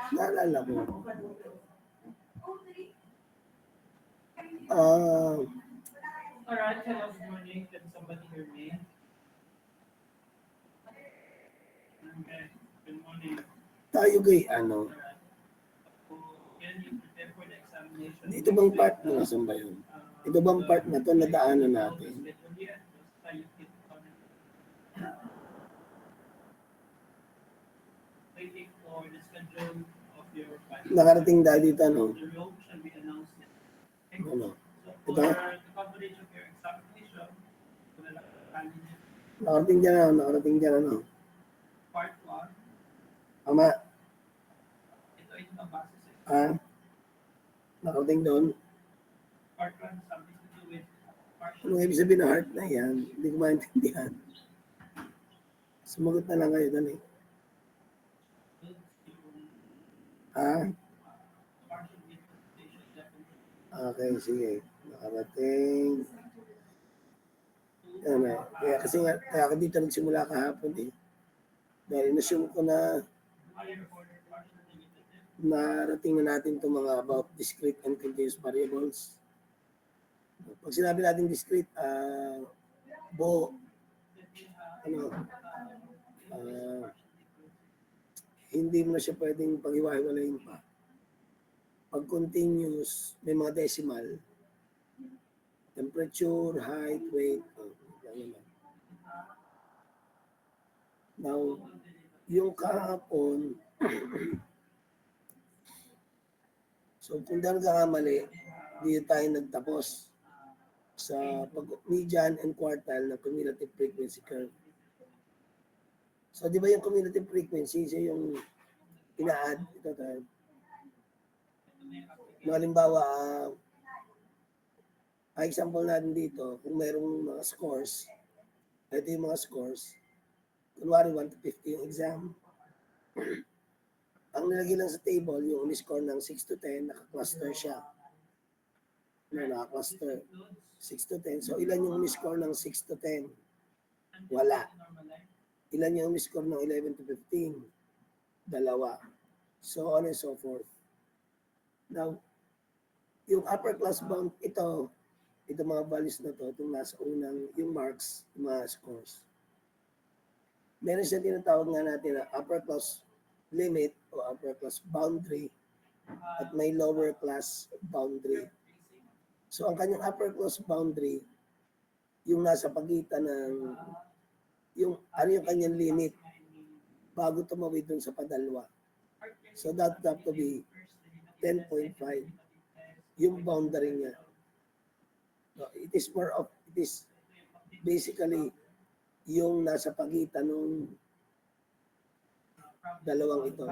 Naalala ko. Alright, hello, good morning. Can somebody hear me? Okay, good morning. Tayo gay, ano, Alright. So, can you prepare for the examination? dito bang part na nasan ba yun? Ito bang part na to na daanan natin? Waiting for the schedule of your flight. Nakarating dahil dito, ano? The road shall be announced. Ano? So, for Ito? the coverage of your examination, Nakarating dyan, ano? Nakarating dyan, ano? part 1, Ama, ito ay nabasa sa ha? Nakarating doon? part 1, something to do with partial. Anong ibig sabihin na heart na yan? Hindi ko maintindihan. Sumagot na lang kayo, dali. Ha? Partial interpretation definition. Okay, sige. Nakarating. Ano, kaya kasi nga, kaya ako dito nagsimula kahapon eh. Dahil inassume ko na Higher order partial derivative. narating na natin itong mga about discrete and continuous variables. Pag sinabi natin discrete, ano, hindi mo na siya pwedeng pag-iwa-iwalayin pa. Pag continuous, may mga decimal, temperature, height, weight, yan naman. Now, yung kahapon, so kung dahil kakamali, dito tayo nagtapos sa median and quartile ng cumulative frequency curve. So, di ba yung cumulative frequency, siya yung ina-add, ito tayo. Halimbawa, ang example natin dito, kung mayroong mga scores, ito yung mga scores, kunwari 1 to 50 yung exam. Ang nilagay lang sa table, yung umiscore ng 6 to 10, naka-cluster siya. Naka-cluster. 6 to 10. So, ilan yung umiscore ng 6 to 10? Wala. Ilan yung umiscore ng 11 to 15? Dalawa. So on and so forth. Now, yung upper class bound, ito mga values na to, itong nasa unang, yung marks, yung mga scores. Meron siya tinatawag nga natin na upper class limit o upper class boundary at may lower class boundary. So ang kanyang upper class boundary, yung nasa pagitan ng, yung ano yung kanyang limit bago tumawid dun sa padalwa. So that have to be 10.5 yung boundary niya. So, it is basically yung nasa pagitan ng dalawang ito.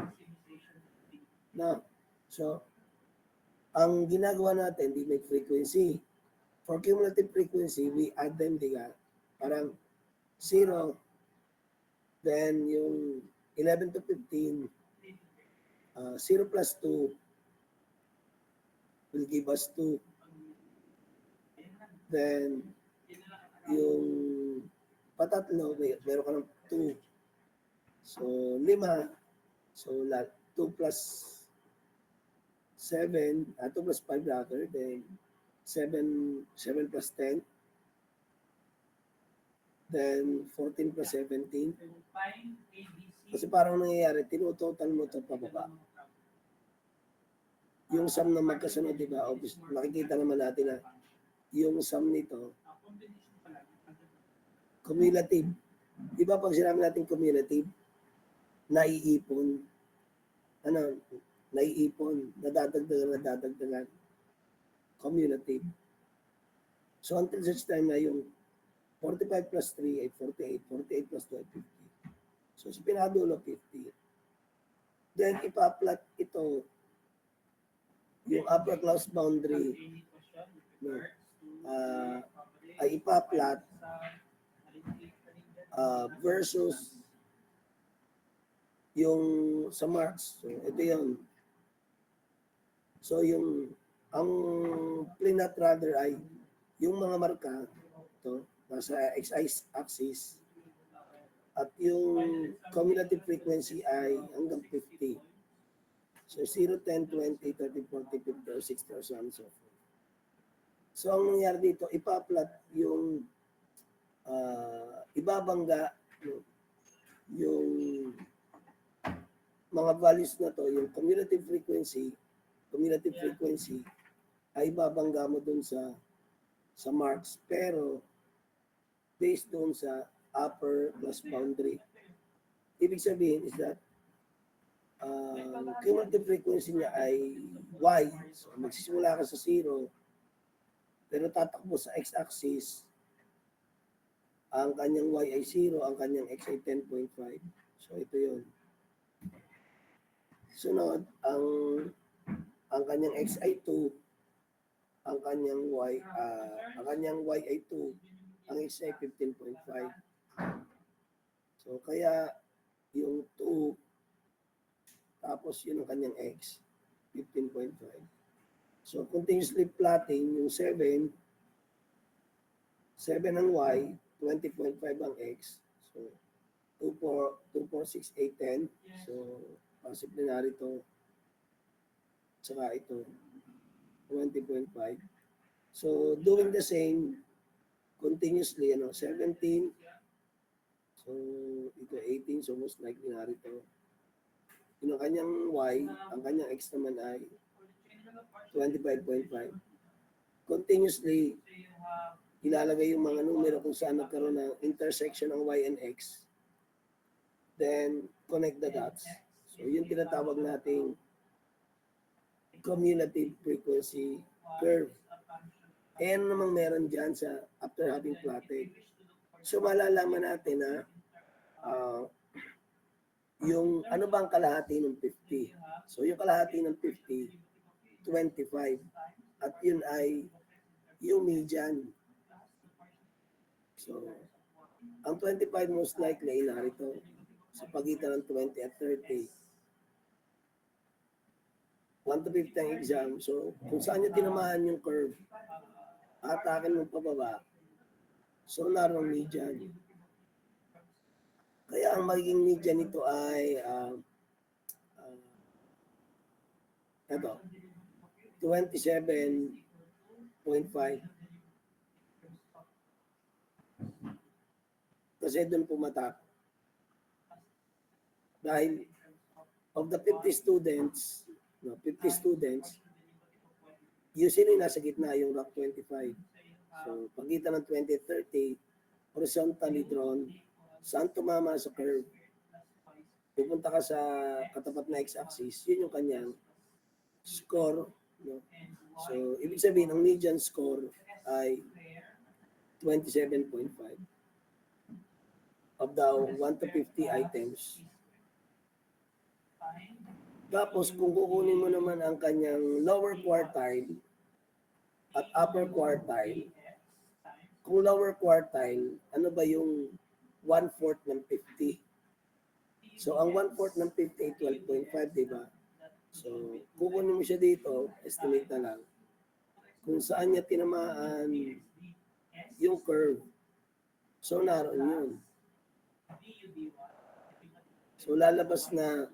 No. So, ang ginagawa natin, di may frequency. For cumulative frequency, we add them, diga, parang 0, then yung 11 to 15, 0 plus 2 will give us 2. Then, yung patatlo, meron ka ng 2. So, 5. So, 2 plus 7, 2 plus 5 rather, then 7 plus 10, then 14 plus 17. Kasi parang nangyayari, tinutotal mo ito pababa. Yung sum na magkasunod, di ba? Makikita naman natin na yung sum nito, cumulative. Di ba pag sinabi natin cumulative, naiipon. Naiipon, nadadagdagan. Cumulative. So until such time na yung 45 plus 3 ay 48, 48 plus 2 ay 50. So sa pinadulo, 50. Then ipa-plot ito, yung upper class boundary, ay ipa-plot versus yung sa marks. So ito yun. So yung ang plinat rather ay yung mga marka ito nasa x-axis at yung cumulative frequency ay hanggang 50. So 0, 10, 20, 30, 40, 50, or 60, or so on and so forth. So ang nangyari dito, ipa-plot yung ibabangga yung mga values na to, yung cumulative frequency ay babangga mo dun sa marks, pero based dun sa upper plus boundary. Ibig sabihin is that cumulative frequency niya ay y. So magsisimula ka sa 0, pero tatakbo sa x-axis, ang kanyang y ay 0, ang kanyang x ay 10.5. So ito yun. Sunod, ang kanyang x ay 2, ang kanyang y ay 2, ang x ay 15.5. So kaya yung 2, tapos yun ang kanyang x, 15.5. So continuously plotting yung 7 ang y, 20.5 ang x. So 2, 4, 6, 8, 10. So possibly narito, saka ito, 20.5. So doing the same continuously, 17. So ito 18, so most likely narito. Yung kanyang y, ang kanyang x naman ay 25.5. Continuously, ilalagay yung mga numero kung saan nagkaroon ng intersection ng y and x. Then, connect the dots. So, yun tinatawag nating cumulative frequency curve. Eh, ano namang meron dyan sa after having plotted? So, malalaman natin na yung ano ba ang kalahati ng 50? So, yung kalahati ng 50, 25. At yun ay yung median. So, ang 25 most likely ay narito sa pagitan ng 20 at 30. 1 to 50 ang exam. So, kung saan nyo tinamaan yung curve, atakin mo pababa, so naroon ang median. Kaya ang magiging median nito ay ito, 27.5. Kasi doon pumatak. Dahil of the 50 students, usually nasa gitna yung rock 25. So, pagitan ng 20 at 30, horizontally drawn, saan tumama sa curve, pupunta ka sa katapat na x-axis, yun yung kanyang score. No? So, ibig sabihin, ang median score ay 27.5 of the 1 to 50 items. Tapos, kung kukunin mo naman ang kanyang lower quartile at upper quartile, kung lower quartile, ano ba yung 1/4 ng 50? So, ang 1/4 ng 50 ay 12.5, di ba? So, kukunin mo siya dito, estimate na lang, kung saan niya tinamaan yung curve. So, naroon yun. So, lalabas na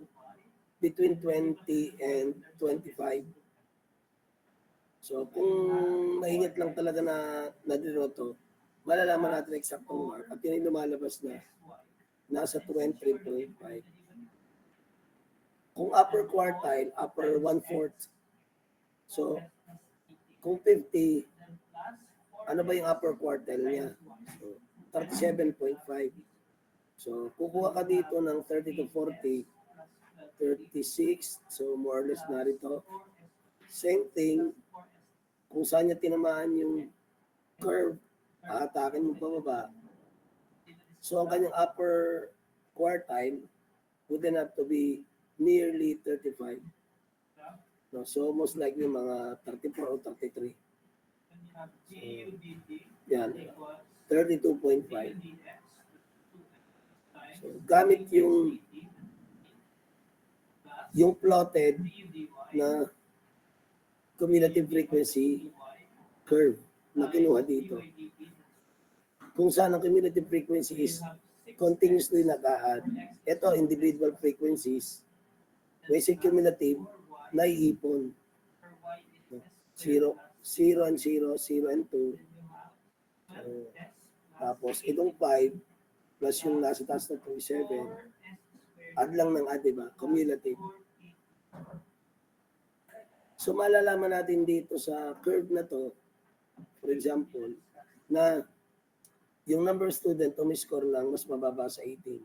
between 20 and 25. So, kung mahingit lang talaga na nadinoto, malalaman natin exactong mark at yun yung lumalabas na nasa 23.5. Kung upper quartile, upper 1/4. So, kung 50, ano ba yung upper quartile niya? So, 37.5. So, kukuha ka dito ng 30 to 40, 36. So, more or less narito. Same thing, kung saan niya tinamaan yung curve, atakin mo pababa. So, ang kanyang upper quartile would have to be nearly 35. No, so, most likely mga 34 or 33. So, yan. 32.5. So, gamit yung plotted na cumulative frequency curve na kinuha dito. Kung saan ang cumulative frequency is continuously nag-a-add. Ito, individual frequencies. May cumulative, naiipon. For y is s Zero, squared 0 and 0, 0 and 2. plus, then you have 12s plus Tapos itong 5 plus yung nasa taas na 2, 7. 4s squared Add lang ng add, diba? Cumulative. 4 So malalaman natin dito sa curve na to, for example, na yung number of student umiscore lang mas mababa sa 18.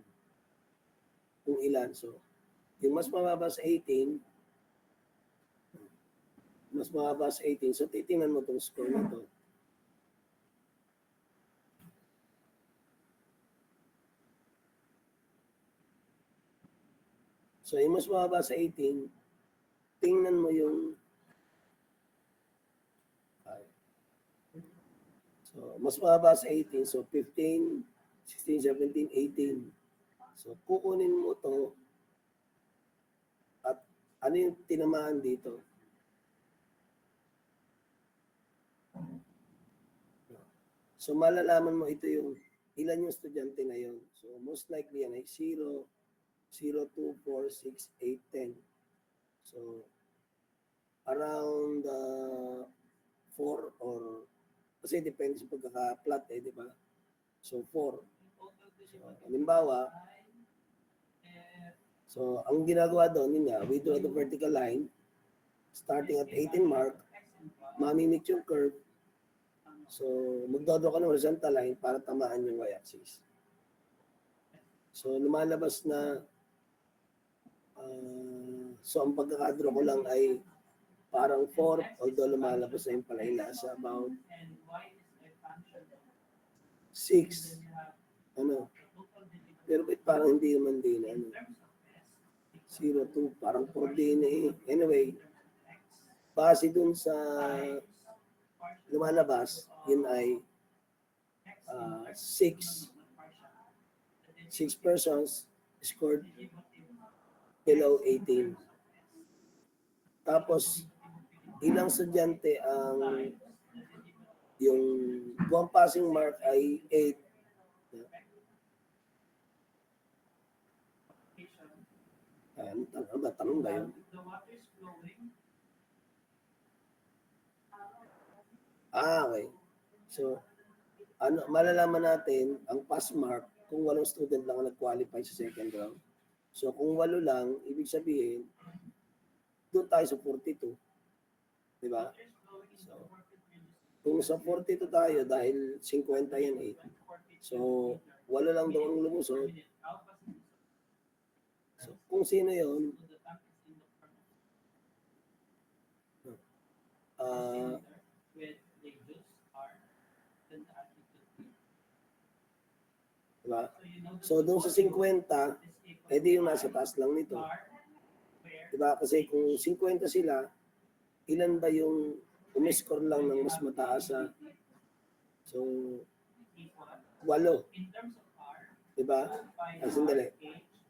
Kung ilan. So, yung mas mababa sa 18, mas mababa sa 18. So, titingnan mo itong score na to. So, yung mas mababa sa 18, tingnan mo yung so, mas mababa sa 18. So, 15, 16, 17, 18. So, kukunin mo to at ano yung tinamaan dito? So, malalaman mo ito yung ilan yung estudyante na yon. So, most likely yan ay 0, 0, 2, 4, 6, 8, 10. So, around 4 or kasi depende sa pagkaka-plot di ba? So, 4. So, halimbawa, so, ang ginagawa doon, yun nga, we draw the vertical line, starting at 18 mark, mamimit yung curve, so, magdodraw ka ng horizontal line para tamaan yung y-axis. So, lumalabas na, so, ang pagkakadraw ko lang ay parang 4, although lumalabas na yung pala yung nasa about 6. Ano? Pero parang hindi naman din, ano? 0, 2, parang 4 din eh. Anyway, base dun sa lumalabas, yun ay 6 persons scored below 18. Tapos, ilang estudyante ang yung buwang passing mark ay 8. Tanong ba yun? Okay. So, ano, malalaman natin ang pass mark kung 8 student lang ang nag-qualify sa second round. So, kung 8 lang, ibig sabihin, doon tayo sa 42. Di ba? So, kung sa 42 tayo, dahil 50 yan eh. So, 8 lang daw ang lumusod. So, kung sino yun, diba? So, doon sa 50, edi yung nasa taas lang nito. Diba? Kasi kung 50 sila, ilan ba yung umiscore lang ng mas mataas sa so 8. Diba? Sandali.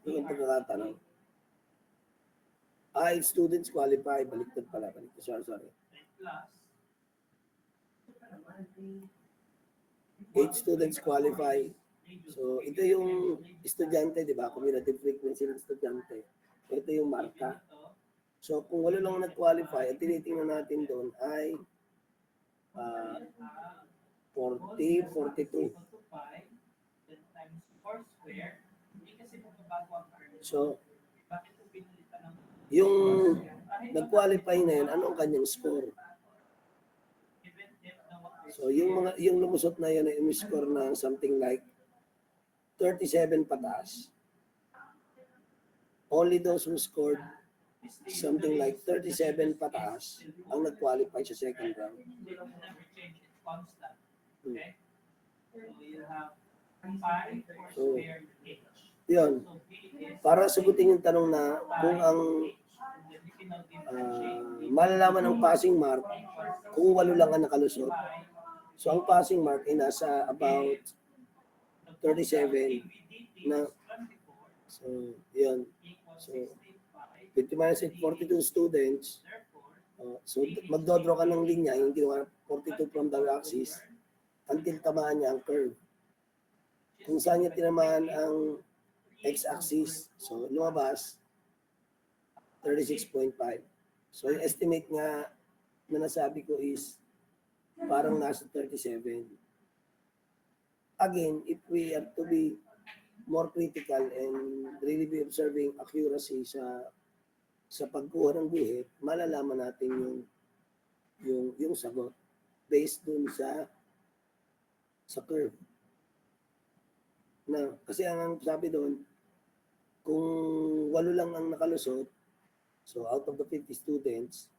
Ito ang pagkakatanong. 8 students qualify. Baliktad pala. Sorry. 8 students qualify. So, ito yung estudyante, di ba? Cumulative frequency ng estudyante. Ito yung marka. So, kung 8 lang nag-qualify, at tinitingnan natin doon ay 40, 42. So, yung nag-qualify na yun, ano ang kanyang score? So, yung lumusot na yun ay umiscore ng something like 37 pataas. Only those who scored something like 37 pataas ang nag-qualify sa second round. So, yun. Para sagutin yung tanong na kung ang malalaman ng passing mark kung 8 lang ang nakalusot. So, ang passing mark ay nasa about 37 na. So, yun. So, 50 minus 8, 42 students. So, magdodraw ka ng linya, yung ginawa 42 from the axis until tamaan niya ang curve. Kung saan niya tinamaan ang x-axis, so lumabas 36.5. So yung estimate nga na nasabi ko is parang nasa 37. Again, if we are to be more critical and really be observing accuracy sa pagkuha ng guhit, malalaman natin yung sagot based dun sa curve. Na, kasi ang sabi doon, kung 8 lang ang nakalusot, so out of the 50 students,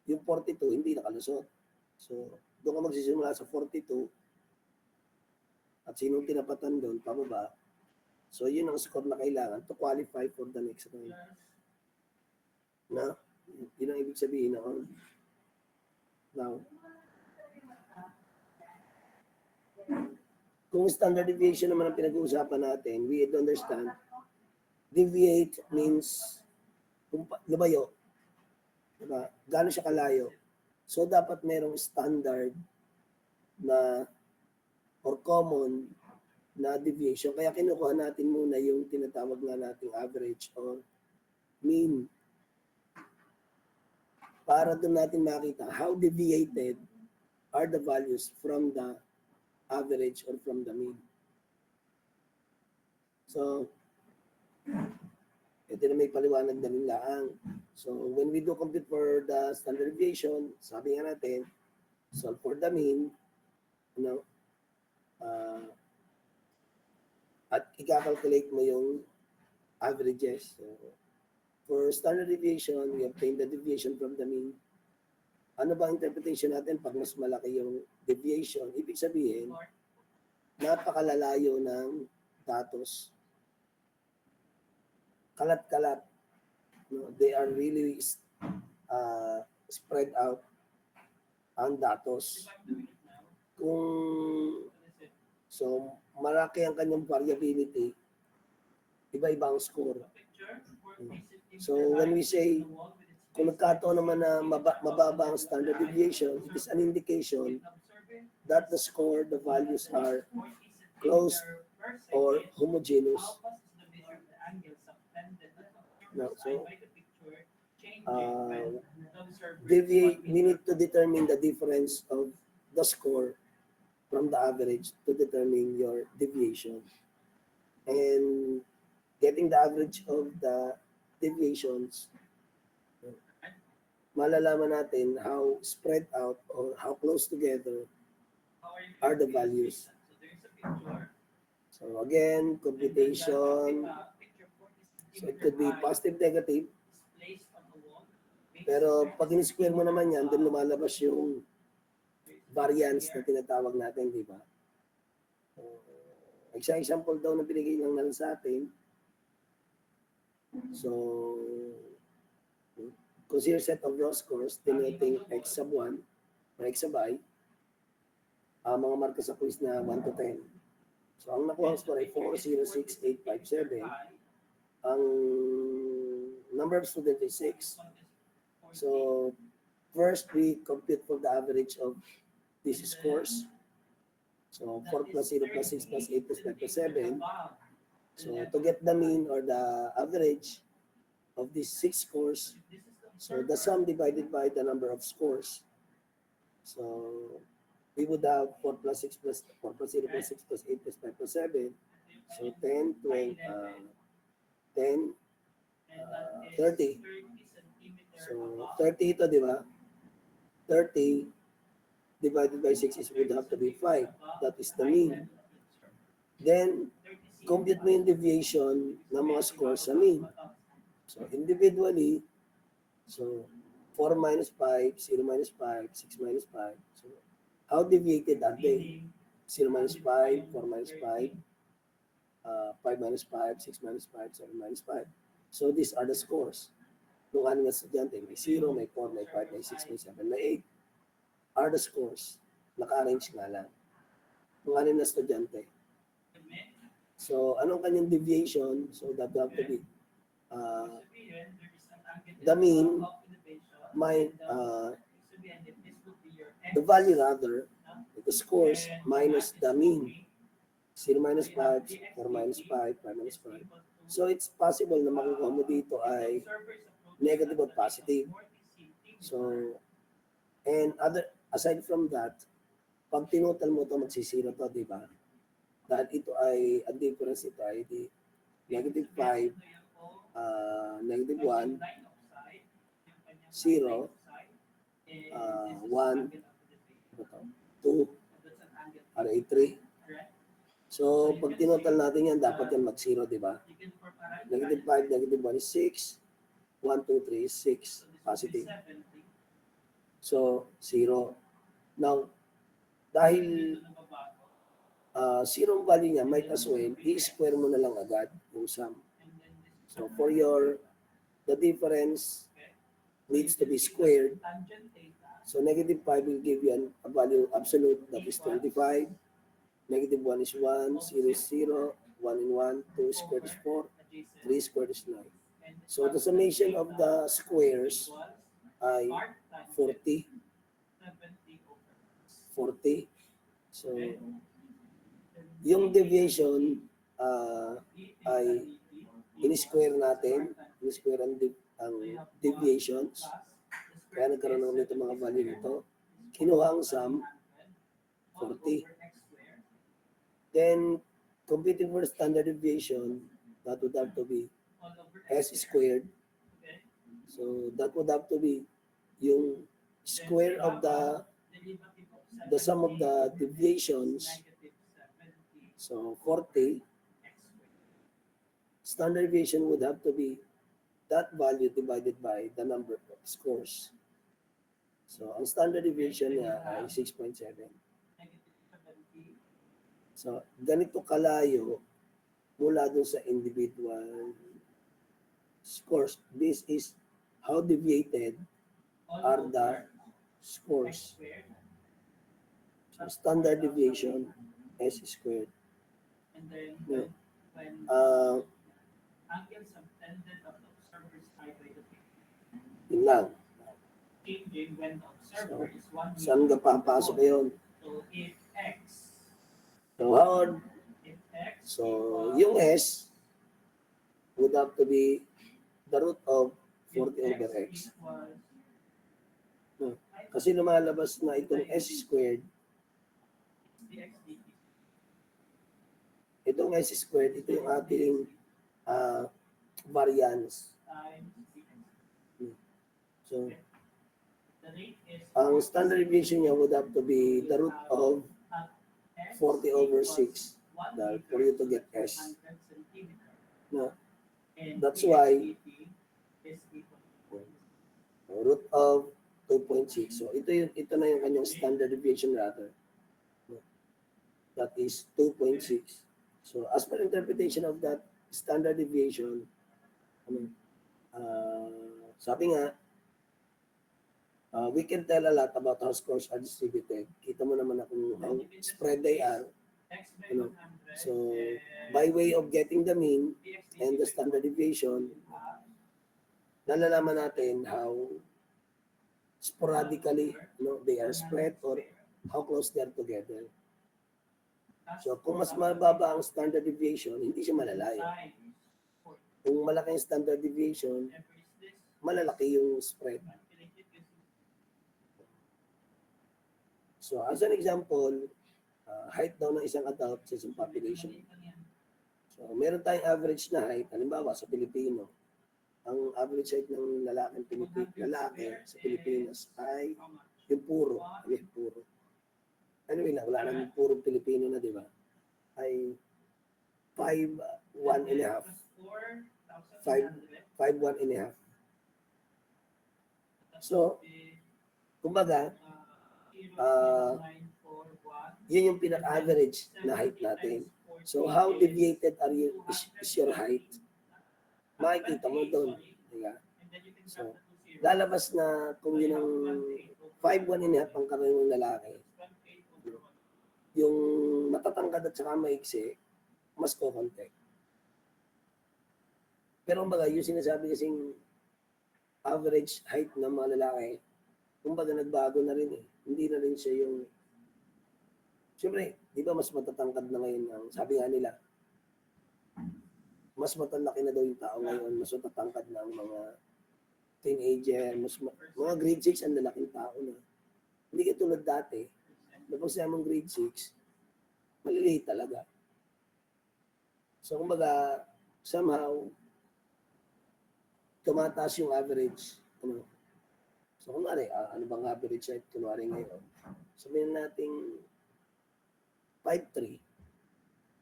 yung 42 hindi nakalusot. So, doon ka magsisimula sa 42 at sinong tinapatan doon, pababa. So, yun ang score na kailangan to qualify for the next round. Na, yun ang ibig sabihin na now, kung standard deviation naman ang pinag-uusapan natin, we had to understand, deviate means lumayo. Diba? Gano'n siya kalayo. So, dapat merong standard na or common na deviation. Kaya kinukuha natin muna yung tinatawag nga nating average or mean. Para doon natin makita how deviated are the values from the average or from the mean. So, ito na may paliwanag na nilaang. So, when we do compute for the standard deviation, sabi nga natin, solve for the mean, at i-calculate mo yung averages. So, for standard deviation, we obtain the deviation from the mean. Ano ba ang interpretation natin pag mas malaki yung deviation? Ibig sabihin, napakalalayo ng datos. Kalat-kalat. No, they are really spread out ang datos. So, malaki ang kanyang variability, iba-iba ang score. So, when we say, kung nagkataon naman na mababa ang standard deviation, it is an indication that the score, the values are close or homogeneous. No, so, we need to determine the difference of the score from the average to determine your deviation. And getting the average of the deviations, malalaman natin how spread out or how close together are the values. So again, computation, so it could be positive, negative, pero pag in-square mo naman yan, doon lumalabas yung variance na tinatawag natin, di ba? Isang example daw na binigay lang nalang sa atin. So, consider set of raw scores denoting x sub 1 or x sub I. Mga marka sa quiz na 1 to 10. So, ang nakuha score ay 4, 0, 6, 8, 5, 7. Ang number of students is 6. So, first we compute for the average of these scores. So, 4 plus 0 plus 6 plus 8 plus 5 plus 7. So, to get the mean or the average of these 6 scores, so the sum divided by the number of scores. So, we would have 4 plus 6 plus 4 plus 0 plus 6 plus 8 plus 5 plus 7. So, 10, 20, 10, 30. So, 30 ito, di ba? 30 divided by 6 is would have to be 5. That is the mean. Then, compute mo yung deviation ng mga scores sa mean. So, individually, so, 4 minus 5, 0 minus 5, 6 minus 5. So, how deviated are they? 0 minus 5, 4 minus 5, 5 minus 5, 6 minus 5, 7 minus 5. So, these are the scores. Kung ano nga estudyante, may 0, may 4, may 5, may 6, may 7, may 8. Are the scores. Naka-arrange nga lang. Kung ano na estudyante. So, anong kanyang deviation? So, that have to be the mean, the value rather, the scores minus the mean. 0 minus 5, 4 minus 5, 5 minus 5. So, it's possible na makukuha mo dito ay negative or positive. So, and aside from that, pag tinotal mo to, magsisiro to, di ba? Dahil ito ay, ang difference ito ay di negative 5, negative 1, 0, 1, 2, RA3. So, pag tinotal natin yan, dapat yan mag-0, di ba? Negative 5, negative 1 is 6, 1, 2, 3 is 6, positive. So, 0. Now, dahil 0 value niya, might as well, i-square mo na lang agad yung sum. So, for the difference needs to be squared. So, negative 5 will give you a value absolute that is 25. Negative 1 is 1, 0 is 0, 1 and 1, 2 squared is 4, 3 squared is 9. So, the summation of the squares ay 40. 40. So, yung deviation ay in-square natin. In-square ang deviations. Kaya nagkaroon ako nito mga value nito. Kinuha ang sum, 40. Then, computing for standard deviation, that would have to be S squared. So, that would have to be yung square of the sum of the deviations. So, 40. Standard deviation would have to be that value divided by the number of scores. So, ang standard deviation niya ay 6.7. So, ganito kalayo mula dun sa individual scores. This is how deviated are the scores. So, standard deviation, S squared. And then Yeah. when angle subtended of the observer's eye by the Yun lang. changing when the observer is 1 Saan ka papasok yun? So if x, So, how? if x So, equals- yung S would have to be the root of 40 if over X. equals- Kasi lumalabas na itong S squared, dx dt itong S squared, ito yung ating variance. times dx. So, The rate is ang standard deviation niya would have to be the root of x 40 over equals 6 1 dahil meter for you to get per S. 100 centimeter. No? And That's dx why dt is equal to root of 2.6. So, ito na yung kanyang standard deviation rather. That is 2.6. So, as per interpretation of that standard deviation, sabi nga, we can tell a lot about how scores are distributed. Kita mo naman na kung how spread they are. x by Ano? 100 So, and by way of getting the mean dx dt and the standard deviation, nalalaman natin how sporadically they are spread or how close they are together. So, kung mas mababa ang standard deviation, hindi siya malalayo. Kung malaki ang standard deviation, malalaki yung spread. So, as an example, height daw ng isang adult sa isang population. So, meron tayong average na height. Halimbawa, sa Pilipino, ang average height ng lalaki sa Pilipinas ay yung puro. Yung puro. Anyway lang, wala naman puro Pilipino na, di ba? Ay 5'1 and a half. 5'1 and a half. So, kumbaga, yun yung pinaka-average na height natin. So, how deviated is your height? Makikita mo doon. Diba? So, lalabas na kung yun ang 5'1 and a half ang karamihan ng lalaki, yung matatangkad at saka maiksi, mas kukonti. Pero kumbaga, yung sinasabi kasing average height ng mga lalaki, kumbaga nagbago na rin eh. Hindi na rin siya yung, siyempre, di ba mas matatangkad na ngayon ang, sabi nga nila, mas matalaki na daw yung tao ngayon, mas matatangkad na ang mga teenager, mga grade 6 ang lalaking tao na. Hindi ka tulad dati, na pag sinabi mong grade 6, maliliit talaga. So, kumbaga, somehow, tumataas yung average. Ano? So, kunwari, ano bang average height? Kunwari ngayon. Sabihin natin 5'3",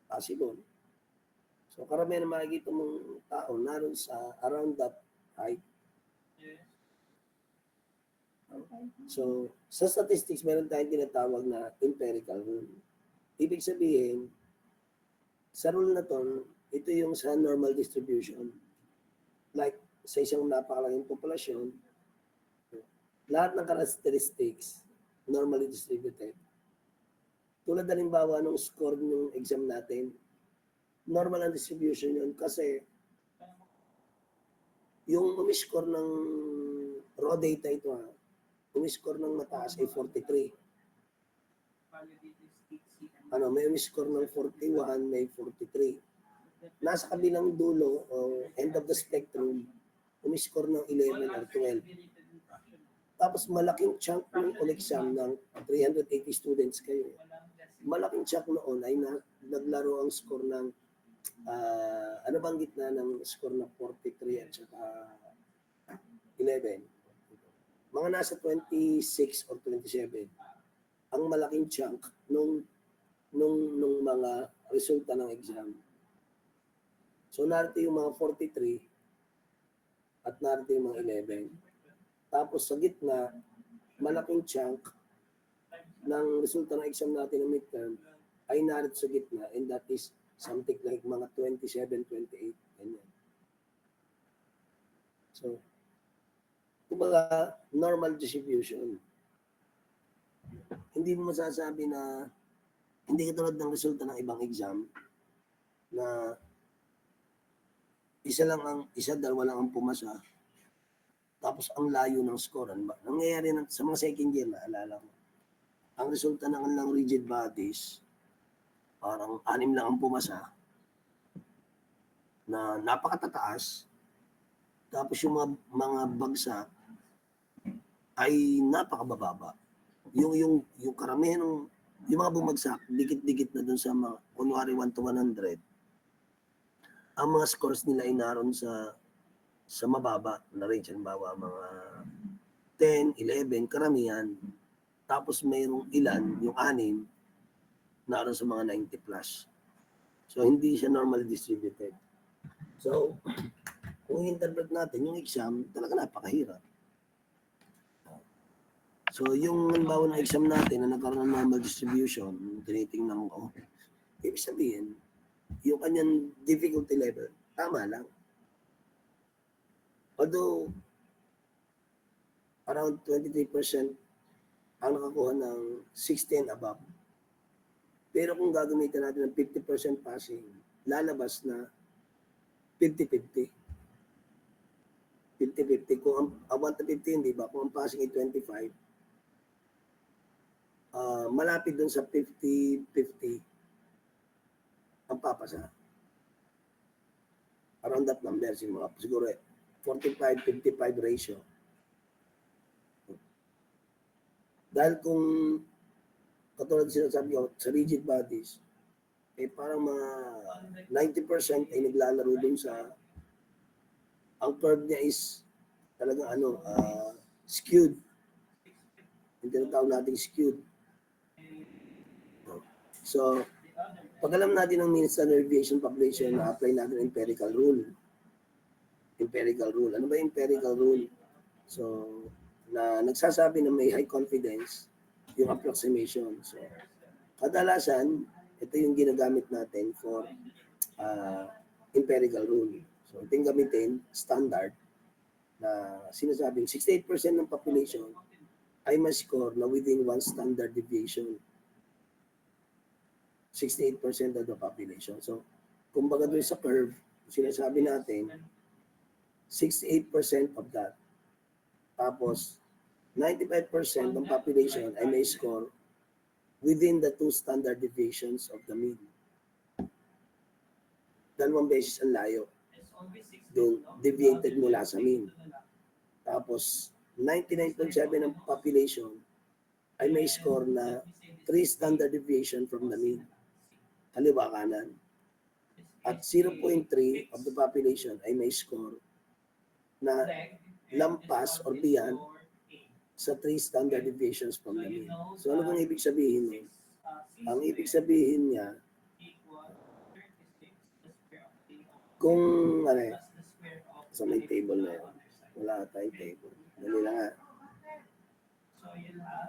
possible. So, karamihan na makikita mong tao naroon sa around that height. So, sa statistics, meron tayong tinatawag na empirical rule. Ibig sabihin, sa rule na to, ito yung sa normal distribution. Like, sa isang napakalaking populasyon, lahat ng characteristics, normally distributed. Tulad halimbawa nung score ng exam natin, normal ang distribution yun kasi yung umiscore ng raw data ito umiscore ng mataas ay 43. May umiscore ng 41, may 43. Nasa kabilang dulo, end of the spectrum, umiscore ng 11 or 12. Tapos malaking chunk ng exam ng 380 students kayo. Malaking chunk noon ay naglaro ang score ng ano bang gitna ng score ng 43 at saka 11. Mga nasa 26 or 27 ang malaking chunk nung mga resulta ng exam. So narito yung mga 43 at narito yung mga 11. Tapos sa gitna, malaking chunk ng resulta ng exam natin ng midterm ay narito sa gitna, and that is something like mga 27, 28, ganyan. So, kumbaga, normal distribution. Hindi mo masasabi na hindi katulad ng resulta ng ibang exam na isa dalawa lang ang pumasa. Tapos ang layo ng score. Nangyayari sa mga second year, naalala ko. Ang resulta ng kanilang rigid bodies, parang 6 lang ang pumasa na napakatataas. Tapos yung mga bagsak ay napakabababa. Yung karamihan ng yung mga bumagsak, dikit-dikit na dun sa mga, kunwari 1 to 100, ang mga scores nila ay naroon sa mababa na range. Halimbawa, mga 10, 11, karamihan. Tapos mayroong ilan, yung 6, naroon sa mga 90 plus. So, hindi siya normally distributed. So, kung i-interpret natin, yung exam, talaga napakahirap. So, yung halimbawa ng exam natin na nagkaroon ng normal distribution, tinitingnan ko, ibig sabihin, yung kanyang difficulty level, tama lang. Although, around 23% ang nakakuha ng 60 and above. Pero kung gagamitin natin ng 50% passing, lalabas na 50-50. 50-50. Kung ang 1 to 15, di ba? Kung ang passing ay 25, malapit dun sa 50-50 ang papasa. Around that number, siguro 45-55 ratio. Dahil kung katulad sinasabi ko, sa rigid bodies, parang mga 90% ay naglalaro dun sa ang curve niya is talagang skewed. Yung tinatawag natin skewed. So, pag alam natin ang mean standard deviation population, na-apply natin ang empirical rule. Empirical rule. Ano ba yung empirical rule? So, na nagsasabi na may high confidence yung approximation. So, kadalasan, ito yung ginagamit natin for empirical rule. So, ito yung gamitin, standard, na sinasabing 68% ng population ay ma-score na within 1 standard deviation. 68% of the population. So, kumbaga doon sa curve, sinasabi natin, 68% of that. Tapos, 95% ng population ay may score within the 2 standard deviations of the mean. 2 beses ang layo. Doon, deviated mula sa mean. Tapos 99.7 ng population ay may score na 3 standard deviation from the mean. Kaliwa kanan. At 0.3 of the population ay may score na lampas or beyond sa 3 standard deviations from the mean. So ano bang ibig sabihin nun? Ang ibig sabihin niya, kung ano, sa may table na yun, wala tayong table. Dali lang nga.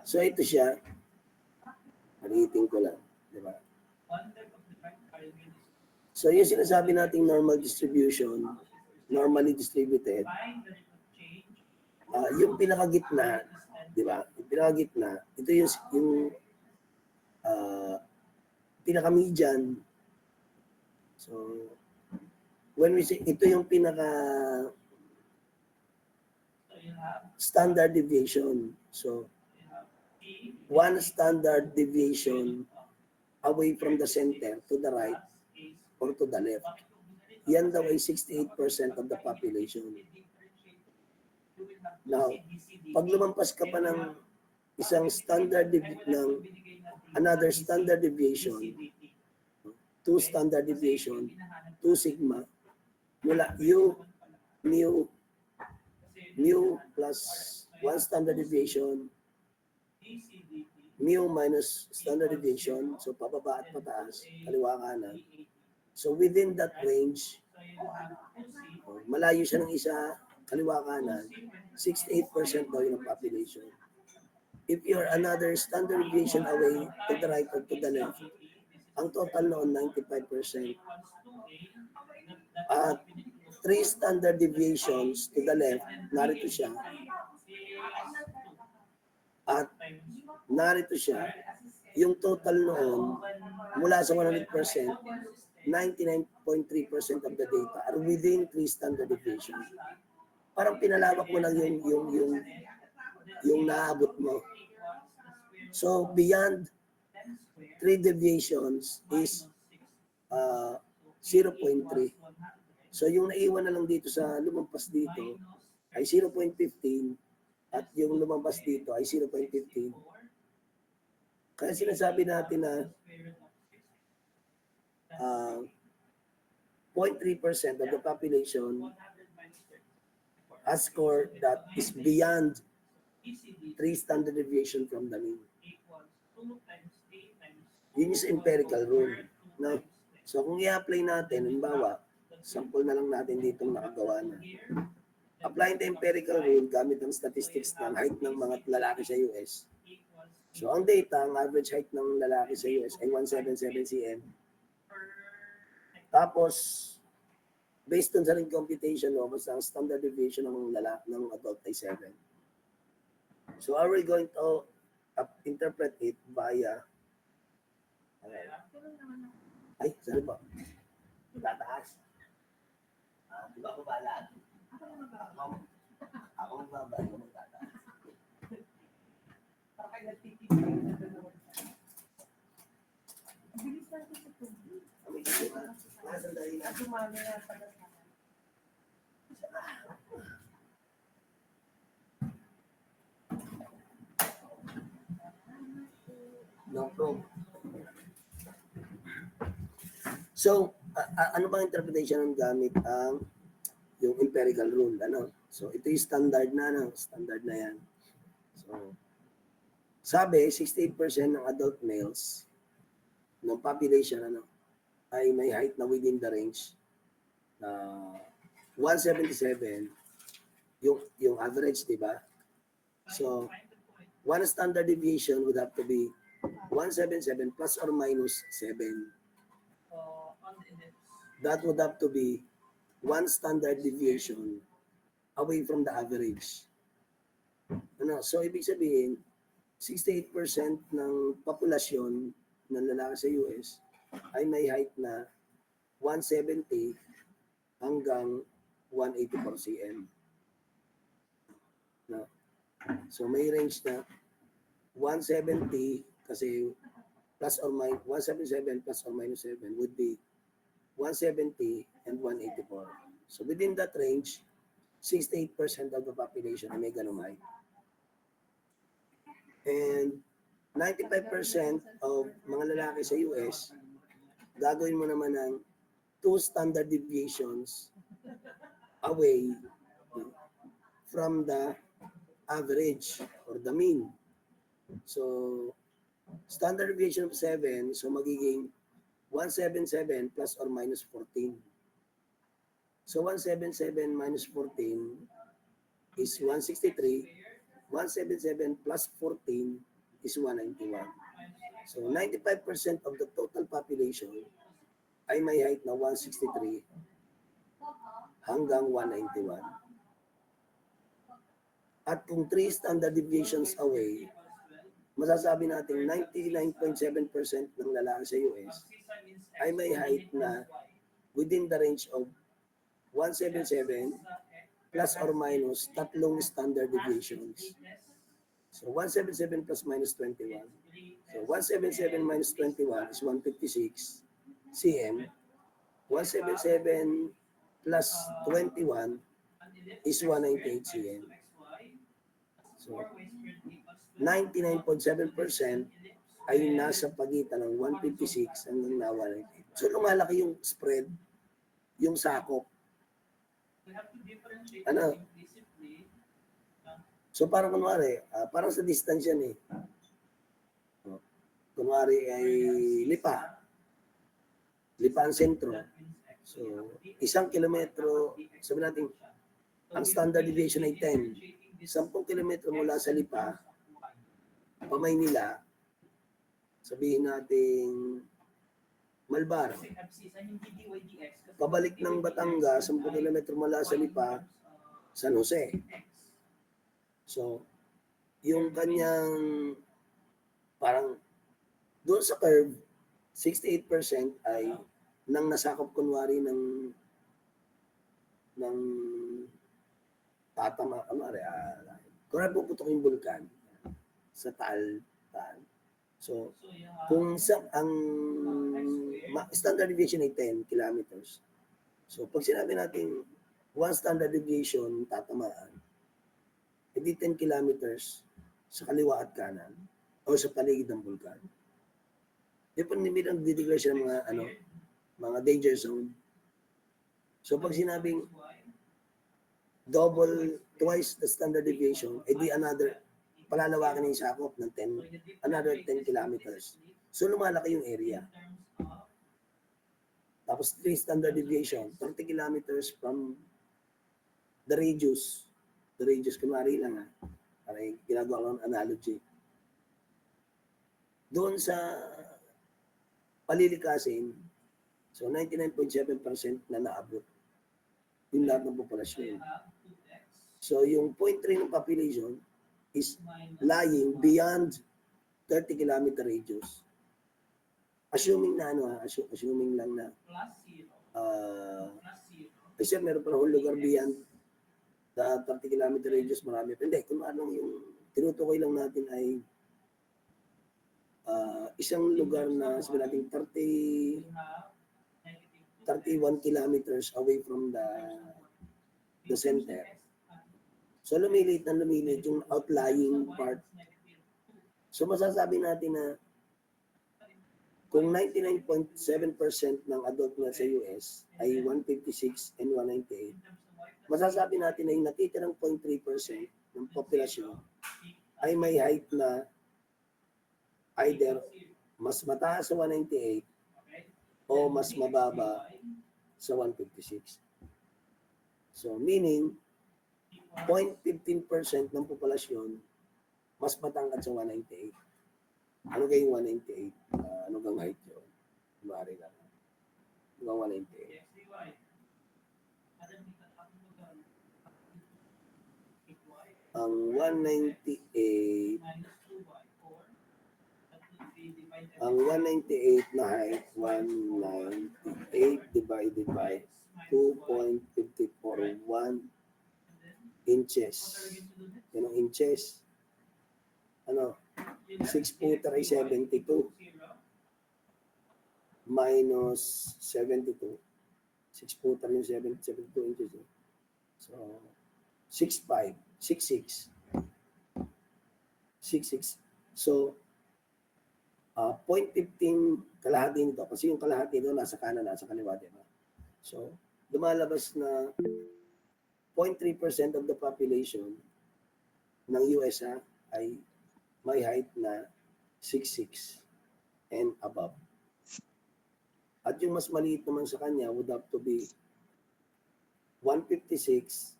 So ito siya, palitin ko lang, di ba? So yung sinasabi nating normal distribution, normally distributed, yung pinakagitna, di ba? Yung pinakagitna, ito yung pinaka-median. So, when we say, ito yung pinaka standard deviation. So, one standard deviation away from the center to the right or to the left. Yan daw ay 68% of the population. Now, pag lumampas ka pa ng isang another standard deviation, 2 standard deviation, 2 sigma, mula mu plus 1 standard deviation, mu minus standard deviation, so pababa at pataas, kaliwa kanan. So within that range, malayo siya ng isa, kaliwa kanan, 68% daw yung population. If you're another standard deviation away to the right or to the left, ang total noon 95%. At 3 standard deviations to the left, narito siya. At narito siya, yung total noon, mula sa 100%, 99.3% of the data are within 3 standard deviations. Parang pinalawak mo lang yung naabot mo. So, beyond 3 deviations is 0.3. So, yung naiwan na lang dito sa lumampas dito ay 0.15 at yung lumampas dito ay 0.15. Kaya sinasabi natin na 0.3% of the population has score that is beyond 3 standard deviation from the mean. Yun is empirical rule. No? So kung i-apply natin, halimbawa, sample na lang natin dito nakagawa na. Applying the empirical rule gamit ang statistics ng height ng mga lalaki sa US. So ang data, ang average height ng lalaki sa US ay 177 cm. Tapos, based on sa ring computation, no, basta ang standard deviation ng adult ay 7. So are we going to interpret it via ay, saan ba? Tataas. Di ba ako balaan? Ako magbaba, ako magtataas. Para kayo nagtitipid na dalawa. Bilis natin sa tubig. Sandali na. Dumami na pala sa akin. No problem. So, ano bang interpretation ng gamit ang yung empirical rule, ano? So, ito yung standard na, ano? Standard na yan. So, sabi, 68% ng adult males ng population, ano, ay may height na within the range na 177, yung average, di ba? So, one standard deviation would have to be 177 plus or minus 7. That would have to be one standard deviation away from the average. Ano? So, ibig sabihin, 68% ng populasyon ng lalaki sa US ay may height na 170 hanggang 184 cm. No? So, may range na 170 kasi plus or minus 177 plus or minus 7 would be 170 and 184. So within that range, 68% of the population ay may ganung height. And 95% of mga lalaki sa US, gagawin mo naman ng 2 standard deviations away from the average or the mean. So, standard deviation of 7, so magiging 177 plus or minus 14. So, 177 minus 14 is 163. 177 plus 14 is 191. So, 95% of the total population ay may height na 163 hanggang 191. At kung 3 standard deviations away, masasabi natin 99.7% ng lalaki sa US ay may height na within the range of 177 plus or minus 3 standard deviations. So 177 plus minus 21. So 177 minus 21 is 156 cm. 177 plus 21 is 198 cm. So 99.7% ay nasa pagitan ng 156 hanggang na 198. So lumalaki yung spread, yung sakop. Ano? So parang kunwari, parang sa distance yan eh. Kunwari ay lipa. Lipa ang sentro. So 1 kilometro, sabi natin, ang standard deviation ay 10. 10 kilometro mula sa lipa, Pamaynila, sabihin natin Malbar. Pabalik ng Batangas, 10 kilometro mula sa lipa, San Jose. So, yung kanyang parang doon sa curve, 68% ay nang nasakop kunwari ng tatama, kunwari puputok yung bulkan sa Taal. So, kung ang standard deviation ay 10 kilometers. So, pag sinabi natin 1 standard deviation tatamaan, edi 10 kilometers sa kaliwa at kanan o sa paligid ng bulkan. Di pa nilang dideclare siya ng mga danger zone. So, pag sinabing twice the standard deviation, edi palalawakan yung sakop ng another 10 kilometers. So, lumalaki yung area. Tapos 3 standard deviation, 30 kilometers from the radius. The radius, kunwari lang para ginagawa ko ng analogy. Doon sa palilikasin, so 99.7% na naabot yung lahat ng populasyon. So, yung 0.3 ng population is lying beyond 30 kilometer radius. Assuming na assuming lang na kasi meron pa rin lugar beyond the 30 kilometer radius, marami. Hindi, kung anong yung tinutukoy lang natin ay isang lugar na sabi natin 31 kilometers away from the center. So lumilit yung outlying part. So masasabi natin na kung 99.7% ng adult na sa US ay 156 and 198, masasabi natin na yung natitirang 0.3% ng populasyon ay may height na either mas mataas sa 198 o mas mababa sa 156. So meaning, 0.15% ng populasyon mas matangkad sa 198. Ano kayong 198? Ano kang height yun? Mari lang. Hanggang 198. Ang 198 na height, 198 divided by 2.541 inches. Yan ang inches. 6 footer ay 72 minus 72. 6 footer yung 72 inches. So, 6.5, 6.6. 6.6. So, 0.15 kalahati nito. Kasi yung kalahati nito nasa kanan, nasa kaliwa, di ba? So, lumalabas na 0.3% of the population ng US ay may height na 6'6" and above. At yung mas maliit naman sa kanya would have to be 156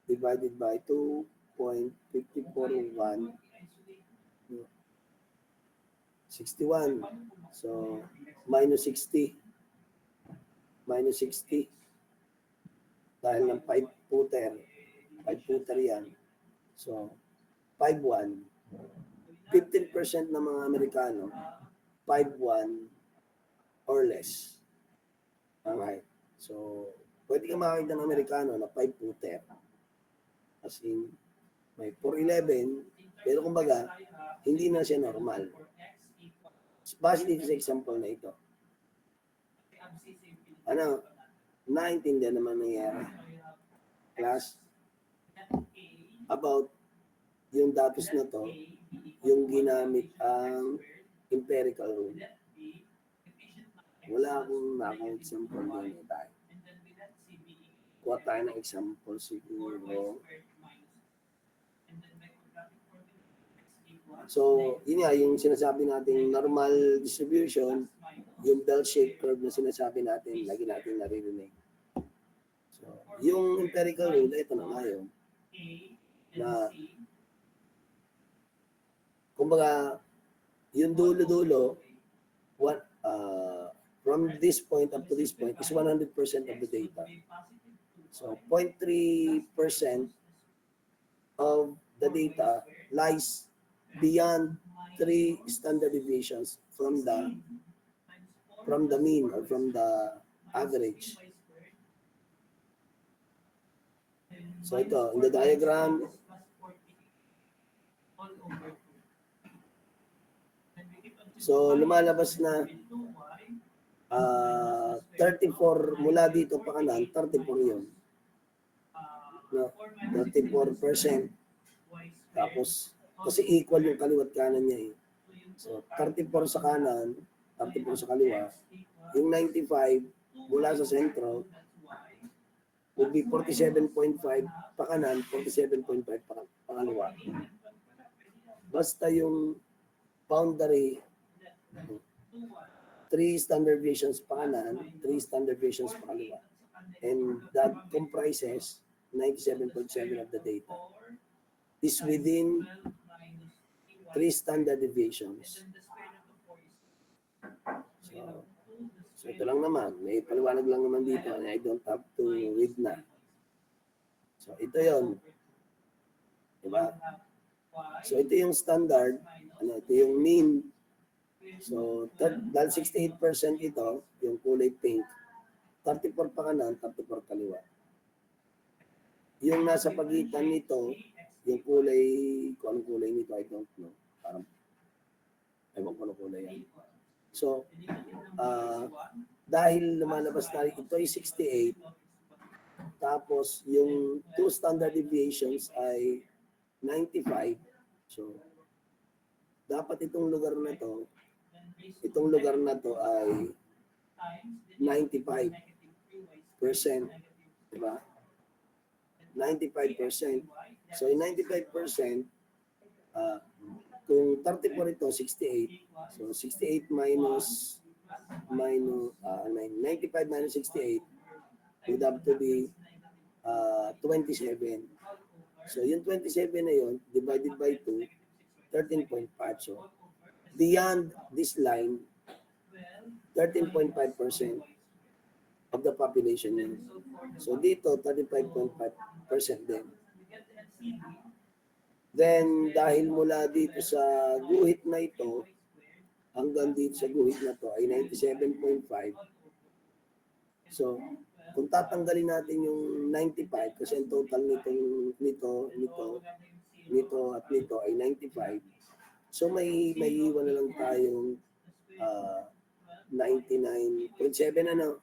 divided by 2.541, 61. So, minus 60. Minus 60. Dahil ng 5-footer. 5-footer yan. So, 5'1". 15% ng mga Amerikano, 5'1" or less ang height. So, pwede ka makakita ng Amerikano na 5'footer. As in, may 4'11", pero kumbaga, hindi na siya normal. Base dito sa example na ito. Ano, naintindihan naman nangyari. Class, about yung datos na to, yung ginamit ang empirical rule. Wala akong naka-example din tayo. Kuha tayo ng example siguro. So, yun nga, yung sinasabi natin normal distribution, yung bell-shaped curve na sinasabi natin, lagi natin naririnig. So, yung empirical rule, ito na nga yun. Na, kumbaga, yung dulo-dulo, from this point up to this point is 100% of the data. So, 0.3% of the data lies beyond 3 standard deviations from the mean or from the average. So ito, in the diagram, so lumalabas na 34 mula dito pa kanan, 34 yun. No, 34%. Tapos, kasi equal yung kaliwat kanan niya eh. So, 34 sa kanan, 34 sa kaliwa. Yung 95 mula sa sentro would be 47.5 pa kanan, 47.5 pa kaliwa. Basta yung boundary, 3 standard deviations pa kanan, 3 standard deviations pa kaliwa. And that comprises 97.7 of the data. Is within 3 standard deviations. So ito lang naman. May paliwanag lang naman dito. I don't have to read na. So ito yon, diba? So ito yung standard. Ito yung mean. So dahil 68% ito, yung kulay pink, 34 pa kanan, 34 kaliwa. Yung nasa pagitan nito, yung kulay, kung anong kulay nito, I don't know. Parang, ewan ko anong kulay yan. So, dahil lumalabas na ito ay 68, tapos yung 2 standard deviations ay 95. So, dapat itong lugar na to ay 95%. Diba? 95%. So, in 95%, kung 34 ito, 68. So, 68 minus 95 minus 68 would have to be 27. So, yung 27 na yun, divided by 2, 13.5. So, beyond this line, 13.5% of the population yun. So, dito, 35.5% din. Then, dahil mula dito sa guhit na ito, hanggang dito sa guhit na to ay 97.5. So, kung tatanggalin natin yung 95, kasi ang total nito at nito ay 95. So, may iwan na lang tayong 99.7 ano.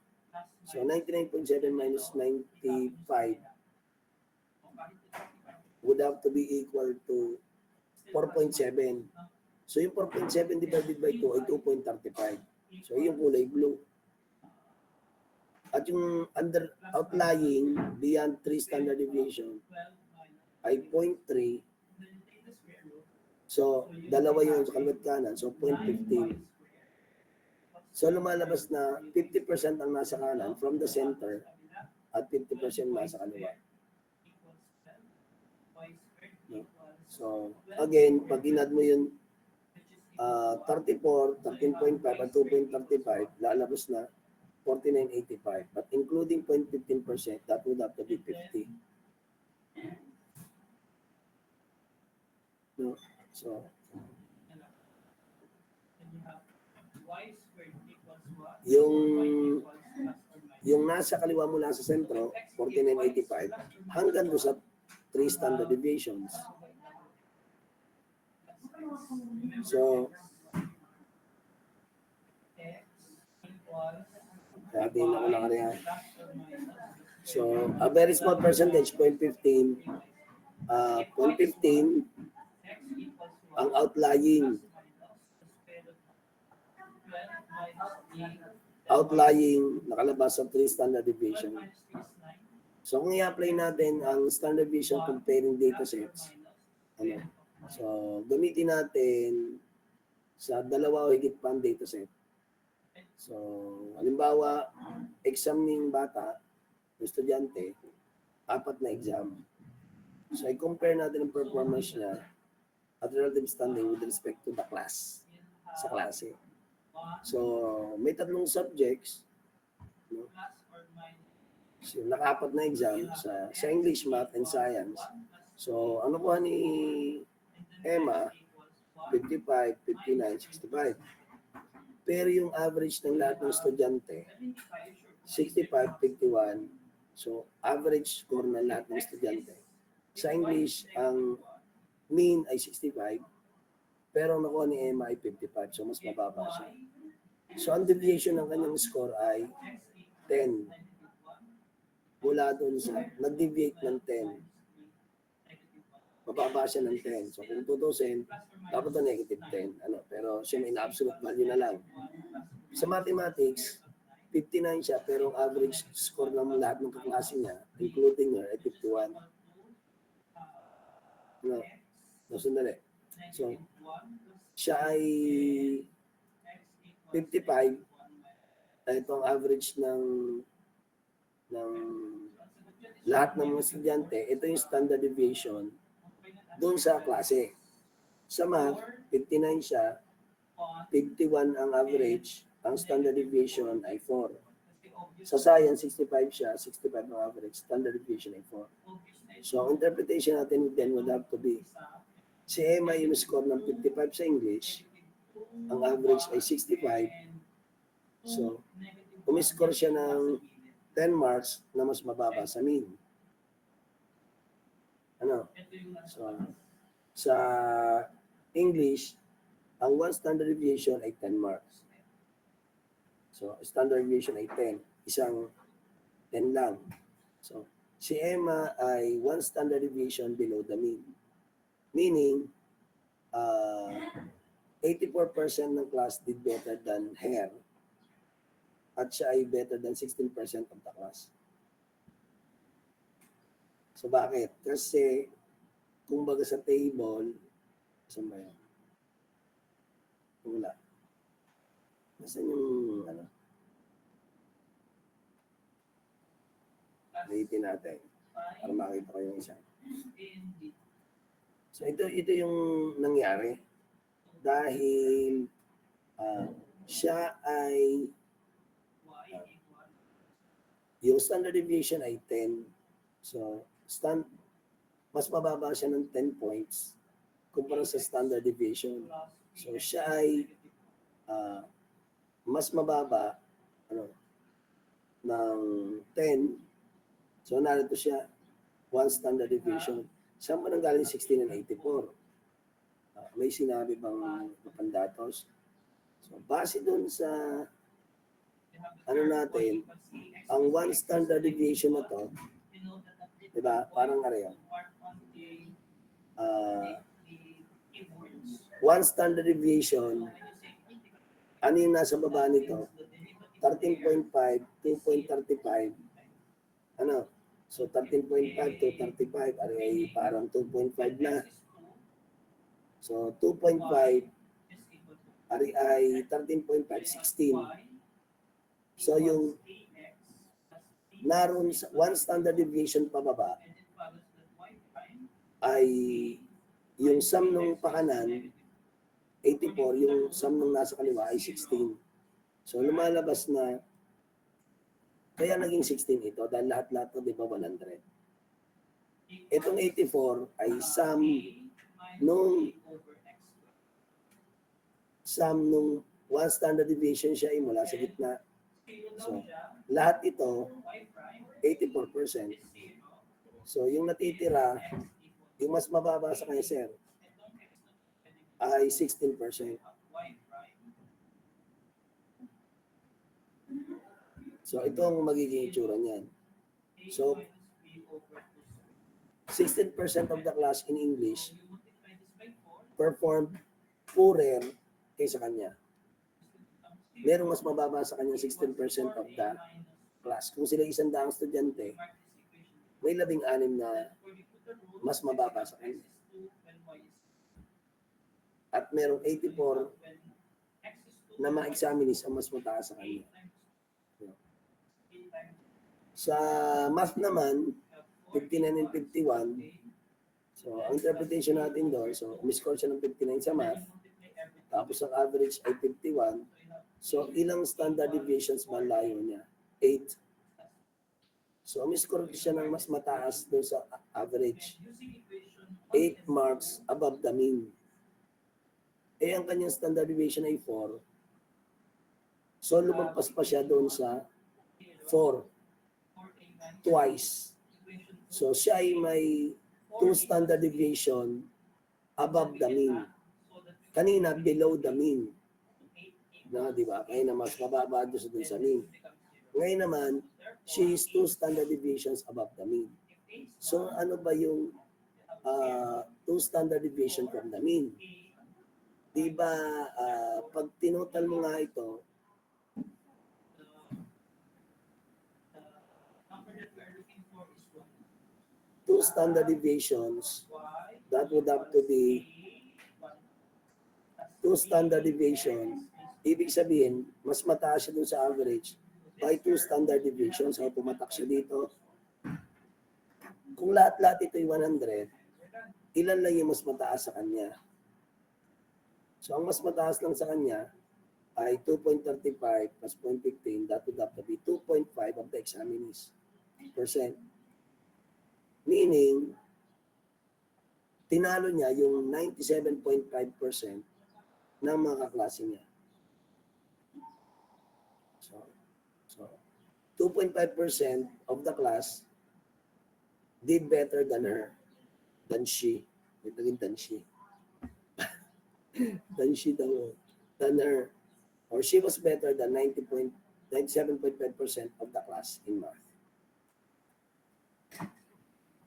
So, 99.7 minus 95 would have to be equal to 4.7. So yung 4.7 divided by 2 ay 2.35. So yung kulay blue. At yung outlying beyond 3 standard deviation ay 0.3. So dalawa yung sa kaliwat kanan. So 0.15. So lumalabas na 50% ang nasa kanan from the center at 50% nasa kaliwa. No? So again, pag inad mo yung 34, 13.5 at 2.35, lalabas na 49.85. But including 0.15%, that would have to be 50. No? So, yung nasa kaliwa mo nasa sentro, 49.85, hanggang doon sa 3 standard deviations. So, sabihin ako lang rin. So, a very small percentage, 0.15, 0.15, ang outlying nakalabas sa 3 standard deviation. So, kung i-apply natin ang standard deviation comparing data sets, so, gamitin natin sa dalawa o higit pang data set. So, halimbawa, examining bata, estudyante, 4 na exam. So, i-compare natin ang performance niya at relative standing with respect to the class, sa klase. So, may 3 subjects, no? So, naka-4 na exam sa English, Math, and Science. So, ano po ni Emma, 55, 59, 65. Pero yung average ng lahat ng estudyante, 65, 51. So, average score ng lahat ng estudyante. Sa English, ang mean ay 65, pero ang nakuha ni Emma ay 55. So, mas mababa siya. So, ang deviation ng kanyang score ay 10. Mula doon sa, nag-deviate ng 10. Mababa siya ng 10. So, kung tutusin, dapat na negative 10. Pero siya may absolute value na lang. Sa mathematics, 59 siya, pero ang average score ng lahat ng kaklase niya, including her, ay 51. Sandali. So, siya ay 55. Ito ang average ng lahat ng mga estudyante. Ito yung standard deviation doon sa klase. Sa math, 59 siya, 51 ang average, ang standard deviation ay 4. Sa science, 65 siya, 65 ang average, standard deviation ay 4. So, ang interpretation natin then would have to be, si Emma yung score ng 55 sa English, ang average ay 65. So, umiscore siya ng 10 marks na mas mababa sa mean. So, sa English, ang 1 standard deviation ay 10 marks. So, standard deviation ay 10. Isang 10 lang. So, si Emma ay 1 standard deviation below the mean. Meaning, 84% ng class did better than her. At siya ay better than 16% of the class. So, bakit? Kasi, kumbaga sa table, saan ba yan? Wala. Nasaan yung, Ulitin natin para makita ko yung isa. So, ito yung nangyari. Dahil siya ay yung standard deviation ay 10. So, mas mababa siya ng 10 points kumpara sa standard deviation. So, siya ay mas mababa ng 10. So, narito siya, 1 standard deviation. Saan ba nanggaling 16 and 84? May sinabi bang pandatos? So, base dun sa natin, ang 1 standard deviation na to, diba, parang One standard deviation, ano yung nasa baba nito? 13.5, 2.35, ano? So 13.5 to 35, ay parang 2.5 na. So 2.5, ay 13.5, 16. So yung naroon sa one standard deviation pababa ay yung sum nung pakanan 84, yung sum nung nasa kaliwa ay 16. So lumalabas na kaya naging 16 ito dahil lahat-lahat to, di ba, 100. Itong 84 ay sum nung one standard deviation siya ay mula sa gitna. So, lahat ito, 84%. So, yung natitira, yung mas mababa sa kanya, sir, ay 16%. So, ito ang magiging itsura niyan. So, 16% of the class in English performed poorer kaysa kanya. Merong mas mababa sa kanya 16% of the class. Kung sila 100 estudyante, may 16 na mas mababa sa kanya. At merong 84 na ma-examinees ang mas mataas sa kanya. Sa math naman, 59 and 51, so ang interpretation natin doon, so umiscore siya ng 59 sa math, tapos ang average ay 51, so ilang standard deviations ba layo niya? 8. So umiscore siya ng mas mataas doon sa average. 8 marks above the mean. Eh ang kanyang standard deviation ay 4, so lumagpas pa siya doon sa 4. Twice. So siya ay may 2 standard deviation above the mean. Kanina below the mean. Na, di ba? Kaya na mas mababa doon sa mean. Ngayon naman, she is 2 standard deviations above the mean. So ano ba yung 2 standard deviation from the mean? Di ba, pag tinotal mo nga ito, two standard deviations, that would have to be 2 standard deviation. Ibig sabihin, mas mataas siya dun sa average by 2 standard deviations. So, pumatak siya dito. Kung lahat-lahat ito ay 100, ilan lang yung mas mataas sa kanya? So, ang mas mataas lang sa kanya ay 2.35 plus 0.15. That would have to be 2.5 of the examinees percent. Meaning, tinalo niya yung 97.5% ng mga kaklase niya. So 2.5% of the class did better than her, than she. Ito rin than she. Than she daw, than her. Or she was better than 97.5% of the class in math.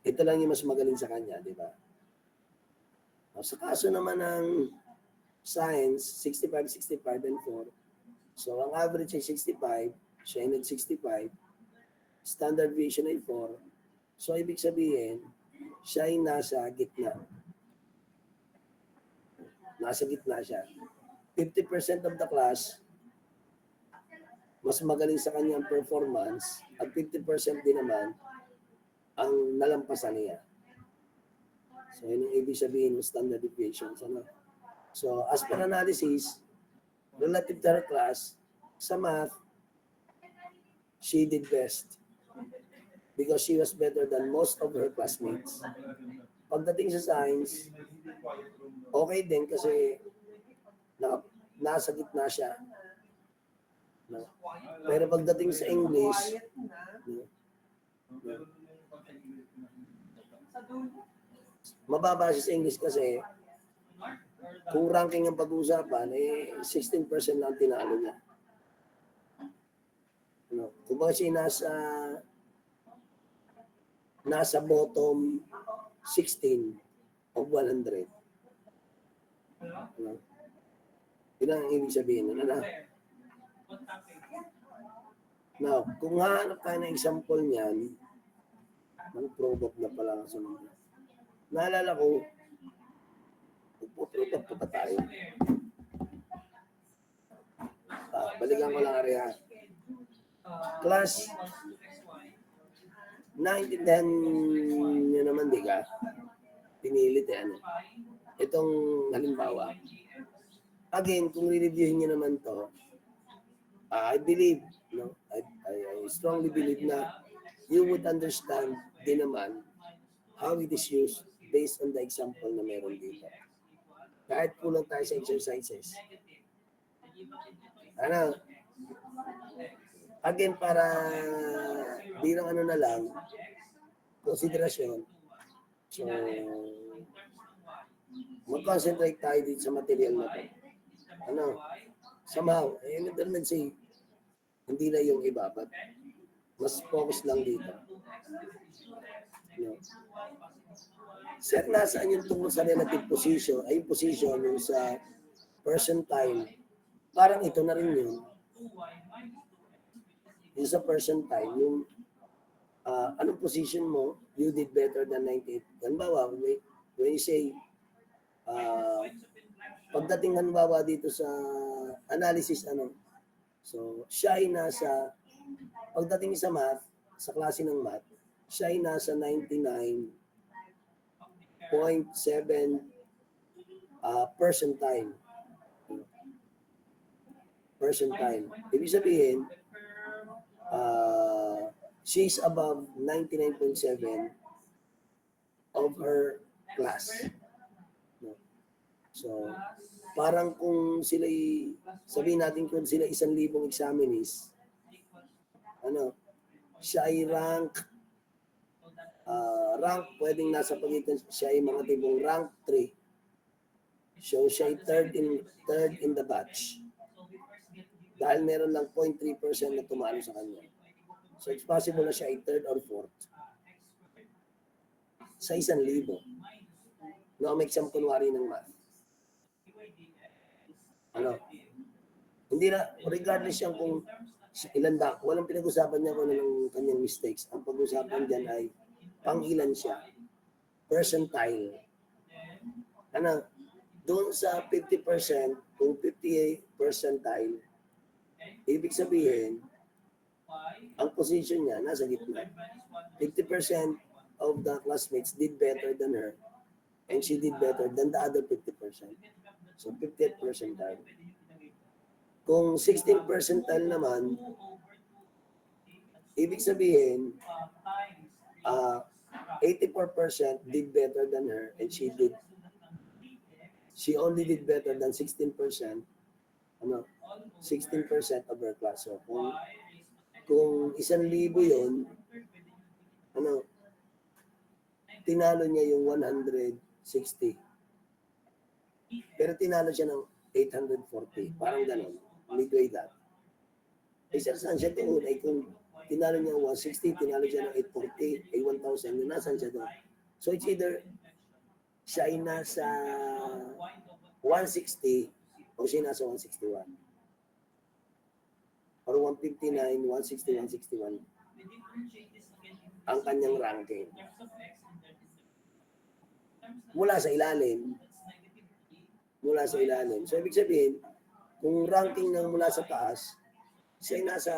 Ito lang yung mas magaling sa kanya, di ba? Sa kaso naman ng science, 65, 65, and 4. So, ang average ay 65, siya ay nag-65, standard deviation ay 4. So, ibig sabihin, siya ay nasa gitna. Nasa gitna siya. 50% of the class, mas magaling sa kanyang performance, at 50% din naman, ang nalampasan niya. So, yun yung ibig sabihin ng standard deviations. Ano? So, as per analysis, relative to her class, sa math, she did best because she was better than most of her classmates. Pagdating sa science, okay din kasi nasa gitna siya. No? Pero pagdating sa English, mababa siya sa English kasi kung ranking ang pag-uusapan, 16% lang tinalo niya. No? Kung ba siya nasa bottom 16 of 100. Ano? Yun ang ibig sabihin. Ano na? What topic? Now, kung hahanap tayo ng example niyan, mag-prove up na pala sa mga. Naalala ko, mag-prove up pa ba tayo? Balikan ko lang area. Class, naintindihan nyo naman, di ka? Pinilit ano. Itong halimbawa. Again, kung re-reviewin nyo naman to, I believe, no? I strongly believe na you would understand din naman how it is used based on the example na meron dito. Kahit kulang tayo sa exercises. Ano? Again, para bilang ano na lang, konsiderasyon. So, mag-concentrate tayo dito sa material na to. Ano? Somehow, let's say, hindi na yung iba, but mas focus lang dito. No? Sir, nasaan yung tungkol sa relative position? Ay, yung position yung sa percentile. Parang ito na rin yun. Yung sa percentile, yung anong position mo, you did better than 98. Halimbawa, when you say, pagdating halimbawa dito sa analysis, ano, so, siya ay nasa, pagdating sa math, sa klase ng math, siya ay nasa 99.7 percentile. Percentile. Ibig sabihin, she's above 99.7 of her class. So, parang kung sila'y, sabihin natin kung sila 1,000 examinees, ano, siya ay rank, pwedeng nasa pagitan, siya ay mga tipong rank 3. So, siya ay third in the batch. Dahil meron lang 0.3% na tumalo sa kanya. So, it's possible na siya ay third or fourth. Sa 1,000. No, make some kunwari ng math. Ano? Hindi na, regardless yan kung ilan ba, walang pinag-usapan niya kung anong kanyang mistakes. Ang pag-usapan dyan ay pangilan siya. Percentile. Ano? Doon sa 50%, kung 58 percentile, ibig sabihin, ang position niya nasa gitna. 50% of the classmates did better than her and she did better than the other 50%. So 50th percentile. Kung 16 percentile naman, ibig sabihin, 84% did better than her and she only did better than 16%. Ano? 16% of her class. So kung 1,000 yun, ano, tinalo niya yung 160. Pero tinalo siya ng 840. Parang gano'n. Midway that. Isa saan siya doon? Ay kung tinalo niya ng 160, tinalo siya ng 840, ay 1,000. Yung nasan siya doon? So it's either siya ay nasa 160 o siya nasa 161. Or 159, 160, 161. Ang kanyang ranking. Mula sa ilalim. So, ibig sabihin, kung ranking ng mula sa taas, siya ay nasa,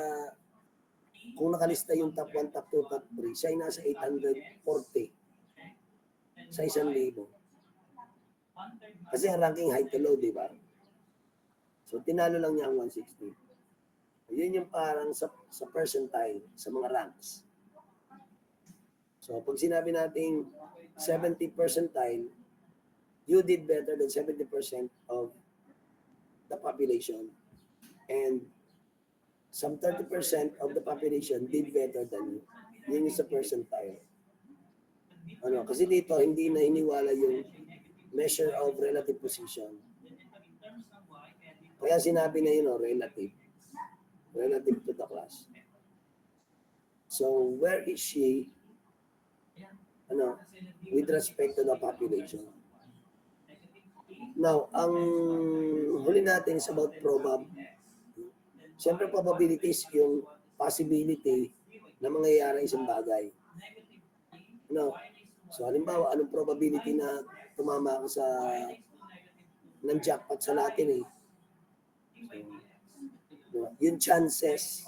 kung nakalista yung top 1, top 2, top 3, siya ay nasa 840 sa 1,000. Kasi ang ranking high to low, di ba? So, tinalo lang niya ang 160. Yun yung parang sa percentile, sa mga ranks. So, pag sinabi nating 70 percentile, you did better than 70% of the population. And some 30% of the population did better than you. Yun yung sa percentile. Ano, kasi dito, hindi na hiniwala yung measure of relative position. Kaya sinabi na yun, relative. Relative to the class. So, where is she, ano, with respect to the population? Now, ang huli natin is about probab. Siyempre, probabilities yung possibility na mangyayari isang bagay. No? So, halimbawa, anong probability na tumama ka sa ng jackpot sa Latin eh? So, yung chances,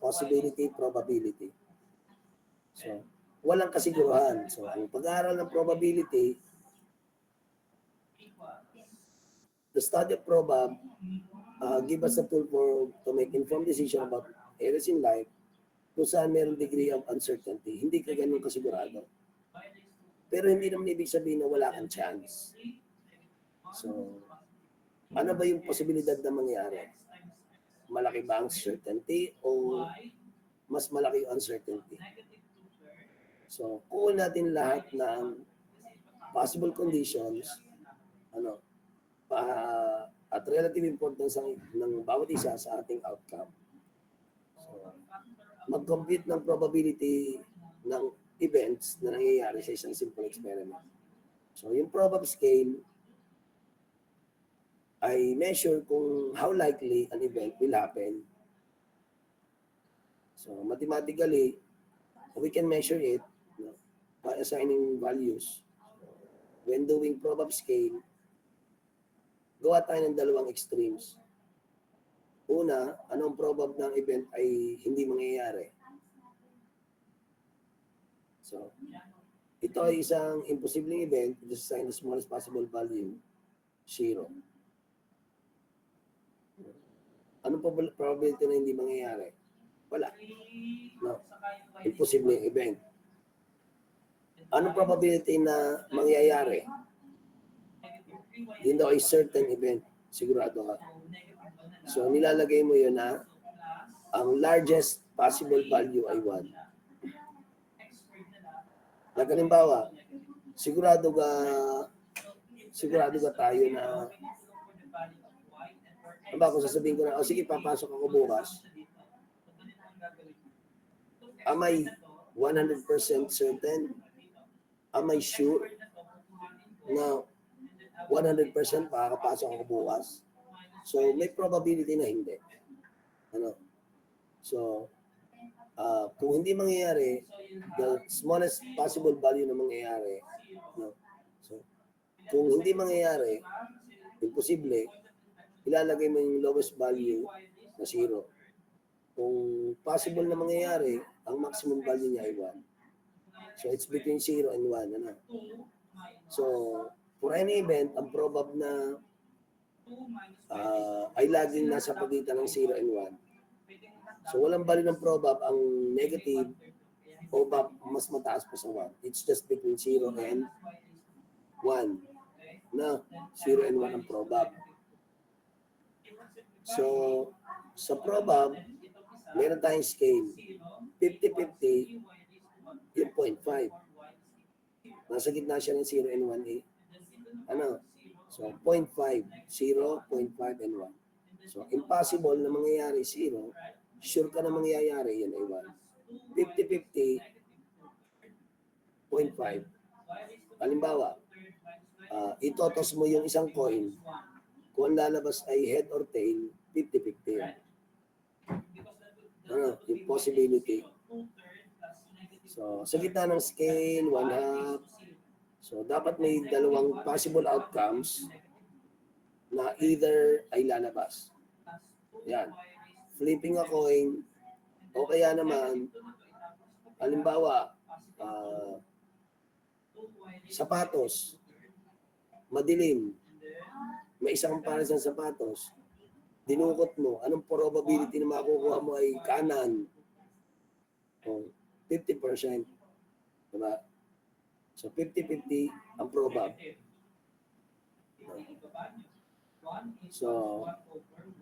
possibility, probability. So, walang kasiguruhan. So, ang pag-aaral ng probability, the study of probab give us a tool to make informed decision about areas in life kung saan mayroong degree of uncertainty. Hindi ka ganun kasigurado. Pero hindi naman ibig sabihin na wala kang chance. So, ano ba yung posibilidad na mangyari? Malaki ba ang certainty o mas malaki yung uncertainty? So, kung natin lahat ng possible conditions, at relative importance ng bawat isa sa ating outcome. So, mag-compute ng probability ng events na nangyayari sa isang simple experiment. So, yung probab scale ay measure kung how likely an event will happen. So, mathematically, we can measure it by assigning values. When doing probab scale, gawa tayo ng dalawang extremes. Una, anong probab ng event ay hindi mangyayari? So, ito ay isang imposibleng event, just assign the smallest possible value, 0. Anong probability na hindi mangyayari? Wala. No. Imposibleng event. Anong probability na mangyayari? Yun daw ay certain event. Sigurado ka. So, nilalagay mo yun na ang largest possible value ay 1. Halimbawa, sigurado ka tayo na kung sasabihin ko na, sige, papasok ako bukas. Am I 100% certain? Am I sure na 100% makakapasok ako bukas? So, may probability na hindi. So, kung hindi mangyayari, the smallest possible value na mangyayari, so, kung hindi mangyayari, imposible, ilalagay mo yung lowest value na 0. Kung possible na mangyayari, ang maximum value niya ay 1. So, it's between 0 and 1. So, for any event, ang probab na ay laging nasa pagitan ng 0 and 1. So, walang value ng probab ang negative o mas mataas pa sa 1. It's just between 0 and 1. Na 0 and 1 ang probab. So, sa probab, meron tayong scale. 50-50, yung 0.5. Nasa gitna siya ng 0 and 1 eh. So, 0.5, 0, 0.5, and 1. So, impossible na mangyayari 0. Sure ka na mangyayari, yan ay 1. 50-50, 0.5. Halimbawa, itotos mo yung isang coin. Kung ang lalabas ay head or tail, 50-50. Yung possibility. So, sa gitna ng scale, 1/2. So, dapat may dalawang possible outcomes na either ay lalabas. Yan. Flipping a coin, o kaya naman, halimbawa, sapatos, madilim, may isang pares ng sapatos, dinukot mo, anong probability na makukuha mo ay kanan? 50%. Diba? So, 50-50 ang probab. So,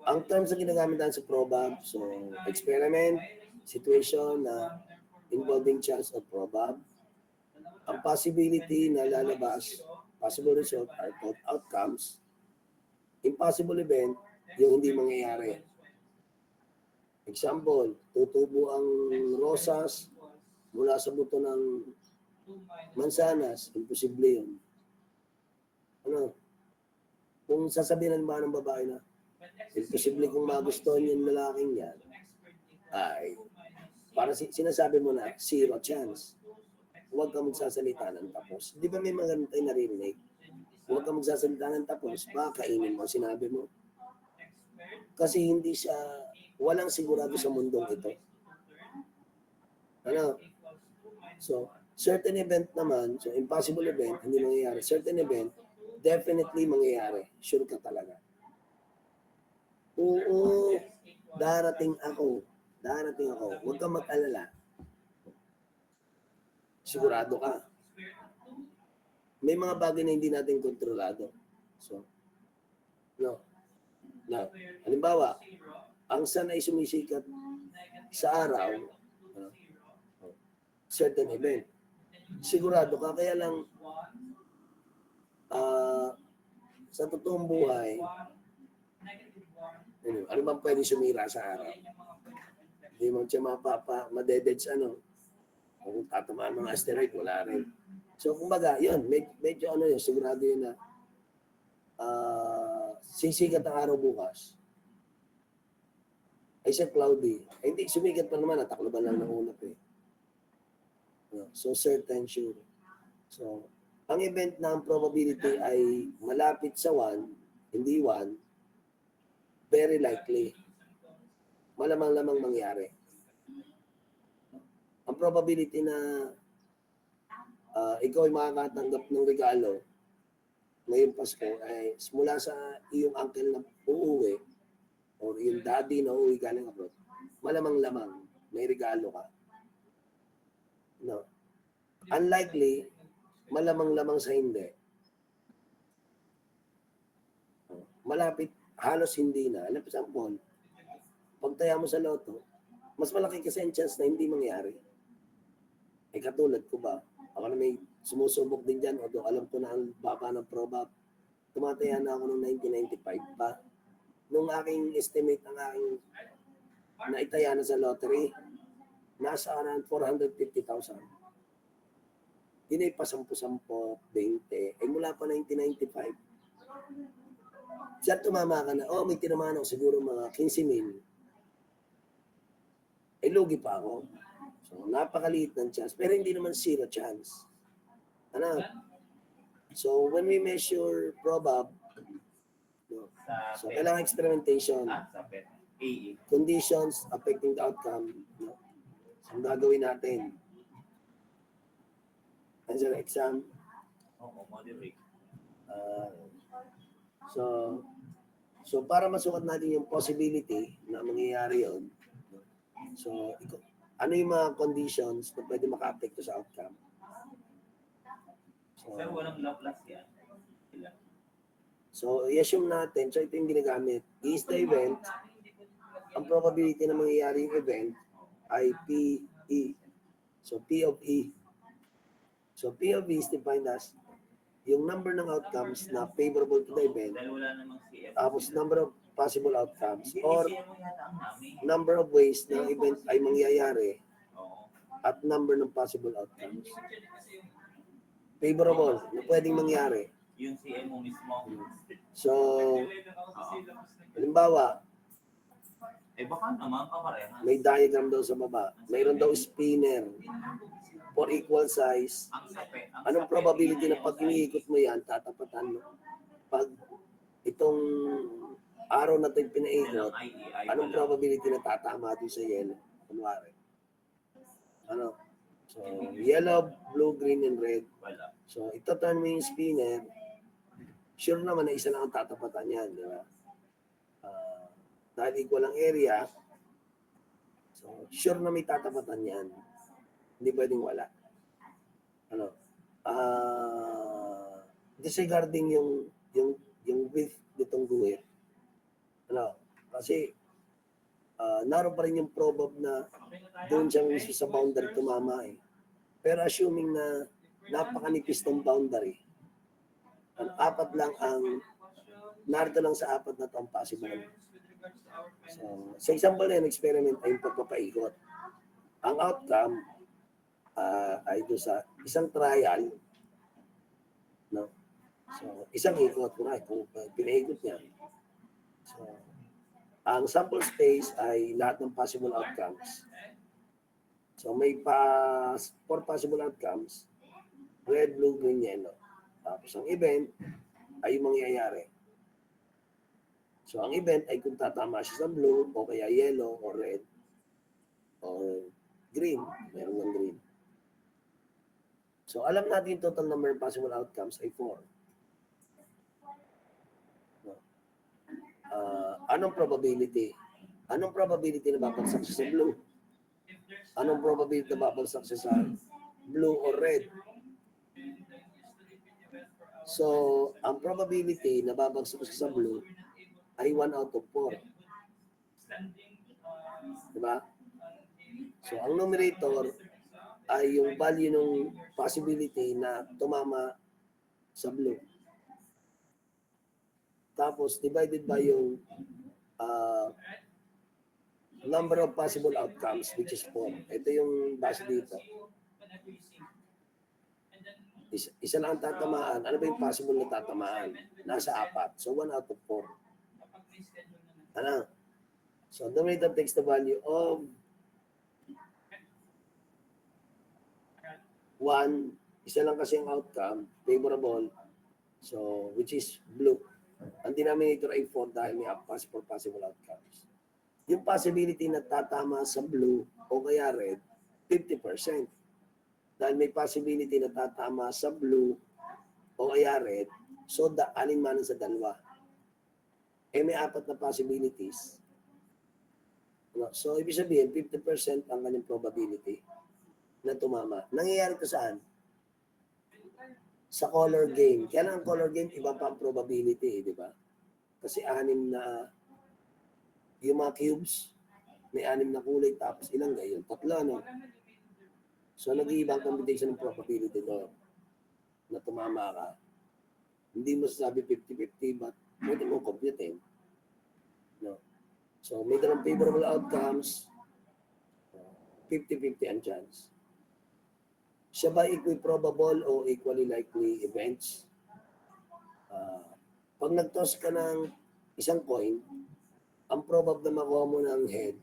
ang terms na ginagamit natin sa probab, so, experiment, situation na involving chance of probab, ang possibility na lalabas, possible result are called outcomes, impossible event, yung hindi mangyayari. Example, tutubo ang rosas mula sa buto ng mansanas, imposible yun. kung sasabihin ba ng babae na, imposible kung magustuhan yung lalaking yan, ay, para sinasabi mo na, zero chance. Huwag ka magsasalita ng tapos. Di ba may mga ganun tayo naririnig? Huwag ka magsasalita ng tapos, baka kainin mo, sinabi mo. Kasi hindi siya, walang sigurado sa mundong ito. Ano? So, certain event naman, so impossible event, hindi mangyayari. Certain event, definitely mangyayari. Sure ka talaga. Oo, darating ako. Huwag kang mag-alala. Sigurado ka. May mga bagay na hindi natin kontrolado. So, no. Now, halimbawa, ang sun ay sumisikat sa araw, certain event. Sigurado ka, kaya lang sa totoong buhay, ano bang pwede sumira sa araw? Hindi mo siya madeded sa ano. Kung tatamaan mga asteroid, wala rin. So, kumbaga, yun, medyo ano yun, sigurado yun na sisikat ang araw bukas. Ay siya cloudy. Ay, hindi, sumikat pa naman, natakloban lang ng ulap eh. So, certain, sure. So, ang event na ang probability ay malapit sa 1, hindi 1, very likely. Malamang-lamang mangyari. Ang probability na ikaw ay makakatanggap ng regalo ngayong Pasko ay mula sa iyong uncle na uuwi or yung daddy na uuwi galing abroad, malamang-lamang may regalo ka. No. Unlikely, malamang-lamang sa hindi. Malapit, halos hindi na. Alam, example, pagtaya mo sa loto, mas malaki kasi ang chance na hindi mangyari. Eh katulad ko ba, ako na may sumusubok din dyan, although alam ko na ang baba ng probab, tumataya na ako noong 1995 pa. Nung aking estimate ang aking naitaya na sa lottery, nasa around 450,000. Hindi pa 10, 20. Eh mula pa 1995. Diyan tumama ka na, may tinamaan ako siguro mga 15,000. Eh lugi pa ako. So, napakaliit ng chance. Pero hindi naman zero chance. Ano? So, when we measure probab, no, so kailangan experimentation. Conditions affecting the outcome. No? So, ang gagawin natin. Answer exam. So, para masukat natin yung possibility na mangyayari yun, so, ano yung mga conditions na pwede maka-apekto sa outcome? So, Sir, walang Laplace yan. So, i-assume natin, so ito yung ginagamit. Is the event, ang probability na mangyayari yung event ay PE. So, P of E. So, P of E is defined as yung number ng outcomes na favorable to the event, Dahil wala namang CF. tapos number of possible outcomes, or number of ways na event ay mangyayari, at number ng possible outcomes. Favorable, na pwedeng mangyari. Yung CM mo mismo. So, halimbawa, Baka naman kapareha. may diagram daw sa baba. Mayroon daw spinner for equal size. Anong probability na pag iniikot mo yan, tatapatan mo? Pag itong araw na ito pinaikot, anong probability na tatama doon sa yellow? Kunwari. Ano? So, yellow, blue, green, and red. So, ito turn mo yung spinner. Sure naman na isa lang ang tatapatan yan, di ba? Dahil equal ang area, so sure na may tatapatan yan. Hindi pwedeng wala. Ano? Disregarding yung width nitong guhit. Ano? Kasi naroon pa rin yung probab na doon siyang mismo sa boundary tumama eh. Pero assuming na napakanipis ng boundary, apat lang ang narito lang sa apat na ito ang possible. So, sa example na yung experiment ay yung pagpapaikot. Ang outcome ay doon sa isang trial, no? So, isang ikot, kung pinaikot niya. So, ang sample space ay lahat ng possible outcomes. So, may 4 possible outcomes, red, blue, green, yellow. Tapos, ang event ay yung mangyayari. So, ang event ay kung tatama siya sa blue, o kaya yellow, or red, or green. Meron ng green. So, alam natin yung total number of possible outcomes ay 4. Anong probability? Anong probability na babagsak siya sa blue? Anong probability na babagsak siya sa blue or red? So, ang probability na babagsak siya sa blue ay 1 out of 4. Diba? So, ang numerator ay yung value ng possibility na tumama sa blue. Tapos, divided by yung number of possible outcomes, which is 4. Ito yung base dito. Isa lang ang tatamaan. Ano ba yung possible na tatamaan? Nasa 4. So, 1 out of 4. Ano? So, numerator takes the value of 1. Isa lang kasi ang outcome, favorable. So, which is blue. Ang denominator ay 4 dahil may 4 possible outcomes. Yung possibility na tatama sa blue o kaya red, 50%. Dahil may possibility na tatama sa blue o kaya red, so alinmanan sa dalawa. Eh may 4 na possibilities. So, ibig sabihin, 50% ang kanyang probability na tumama. Nangyayari ito saan? Sa color game. Kaya lang ang color game, iba pa ang probability, di ba? Kasi 6 na yung mga cubes, may 6 na kulay, tapos ilang gayon? 3, no? So, nag-iibang computation ng probability doon na tumama ka. Hindi mo sasabi 50-50, but pwede mo computing. No? So, may dalawang favorable outcomes, 50-50 ang chance. Siya ba equiprobable o equally likely events? Pag nag-toss ka ng isang coin, ang probab na makuha mo ng head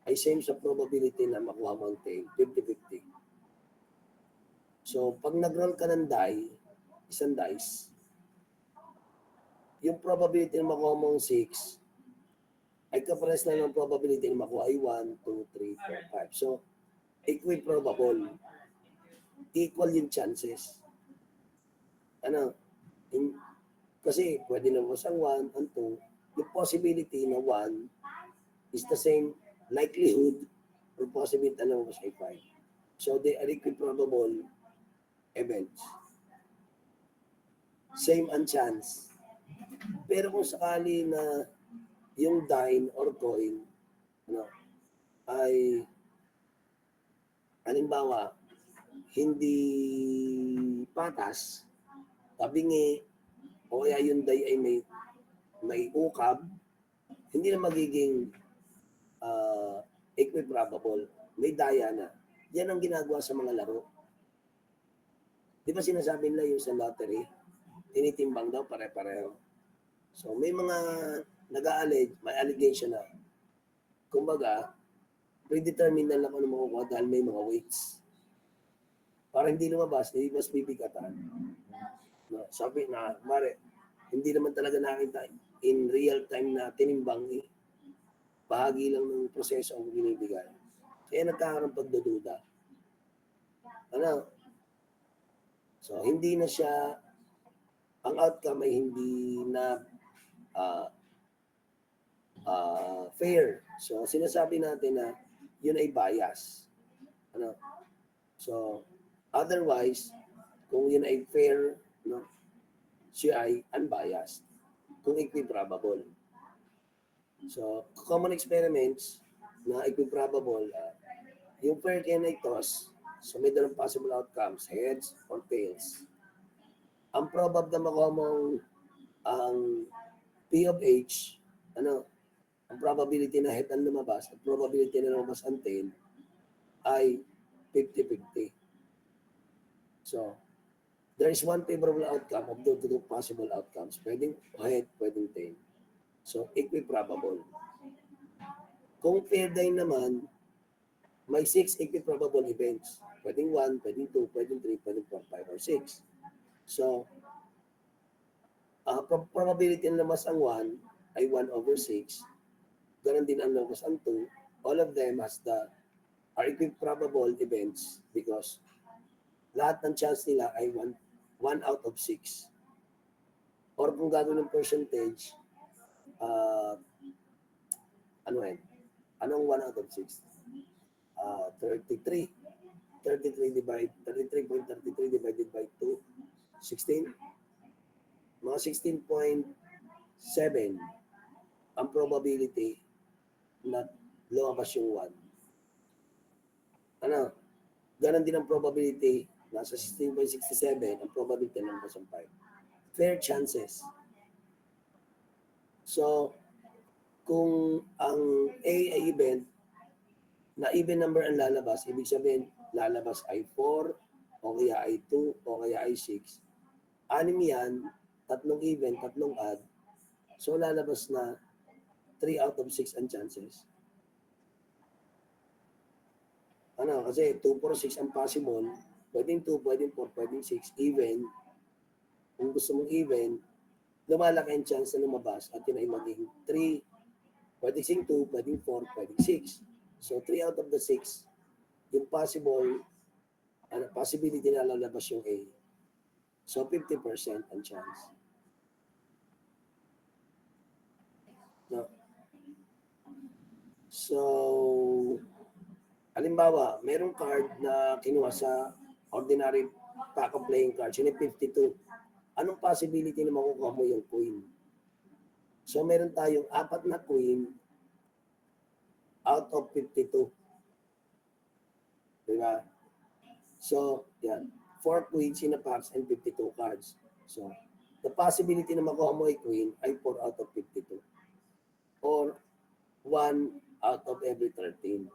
ay same sa probability na makuha mo ang tail, 50-50. So, pag nag-roll ka ng die, isang dice, yung probability na makuha mo ang 6 ay kapares na ng probability na makuha ay 1, 2, 3, 4, 5. So, equiprobable. Equal yung chances. Ano? Kasi pwede na mas ang 1, ang 2. Yung possibility na 1 is the same likelihood or possibility na mas ay 5. So, they are equiprobable events. Same ang chance. Pero kung sakali na yung dime or coin ay halimbawa hindi patas, tabingi, o kaya yung die ay may ukab, hindi na magiging equiprobable. May daya na. Yan ang ginagawa sa mga laro. Di ba sinasabi nila yung sa lottery, tinitimbang daw pare-pareho. So may mga may allegation na, kumbaga, predetermined na lang kung ano makukuha dahil may mga weights. Para hindi lumabas, hindi mas bibigatan. No, sabi na, mare, hindi naman talaga nakita in real time na tinimbang bahagi lang ng proseso ang binibigay. Kaya nagkakaroon pagdududa. Ano? So, hindi na siya, ang outcome ay hindi na fair. So, sinasabi natin na yun ay bias. Ano? So, otherwise, kung yun ay fair, no, siya ay unbiased. Kung equiprobable. So, common experiments na equiprobable, yung fair kaya na toss, so may dalawang possible outcomes, heads or tails. Ang probab na makuha mong ang P of H, ang probability na head ang lumabas at probability na lumabas ang tail ay 50-50. So, there is one favorable outcome of the two possible outcomes. Pwedeng head, pwedeng tail. So, equiprobable. Kung fair day naman, may 6 equiprobable events. Pwedeng 1, pwedeng 2, pwedeng 3, pwedeng 4, 5, or 6. So, probability na labas ang 1 ay 1/6. Ganon din ang labas ang 2. All of them are equiprobable events because lahat ng chance nila ay 1 out of 6. Or kung gagawin ng percentage, anong 1 out of 6? 33. 33.33 divided by 2, 16. Mga 16.7 ang probability na lumabas yung 1. Ganon din ang probability, nasa 16.67 ang probability ng lumabas ang 5. Fair chances. So, kung ang A ay event, na even number ang lalabas, ibig sabihin, lalabas ay 4, o kaya ay 2, o kaya ay 6. 6 yan, 3 even, 3 odd. So, lalabas na 3 out of 6 ang chances. Kasi 2, 4, 6 ang possible. Pwedeng 2, pwedeng 4, pwedeng 6. Even, kung gusto mong even, lumalaki ang chance na lumabas at yun ay maging 3, pwedeng 2, pwedeng 4, pwedeng 6. So, 3 out of the 6, yung possibility na lalabas yung A. So, 50% ang chance. No. So, halimbawa, merong card na kinuha sa ordinary pack of playing cards, yun ay 52. Anong possibility na makukuha mo yung queen? So, meron tayong 4 na queen out of 52. Diba? So, yan. 4 queens in a packs and 52 cards. So, the possibility na makuha mo ay queen ay 4 out of 52. Or 1 out of every 13.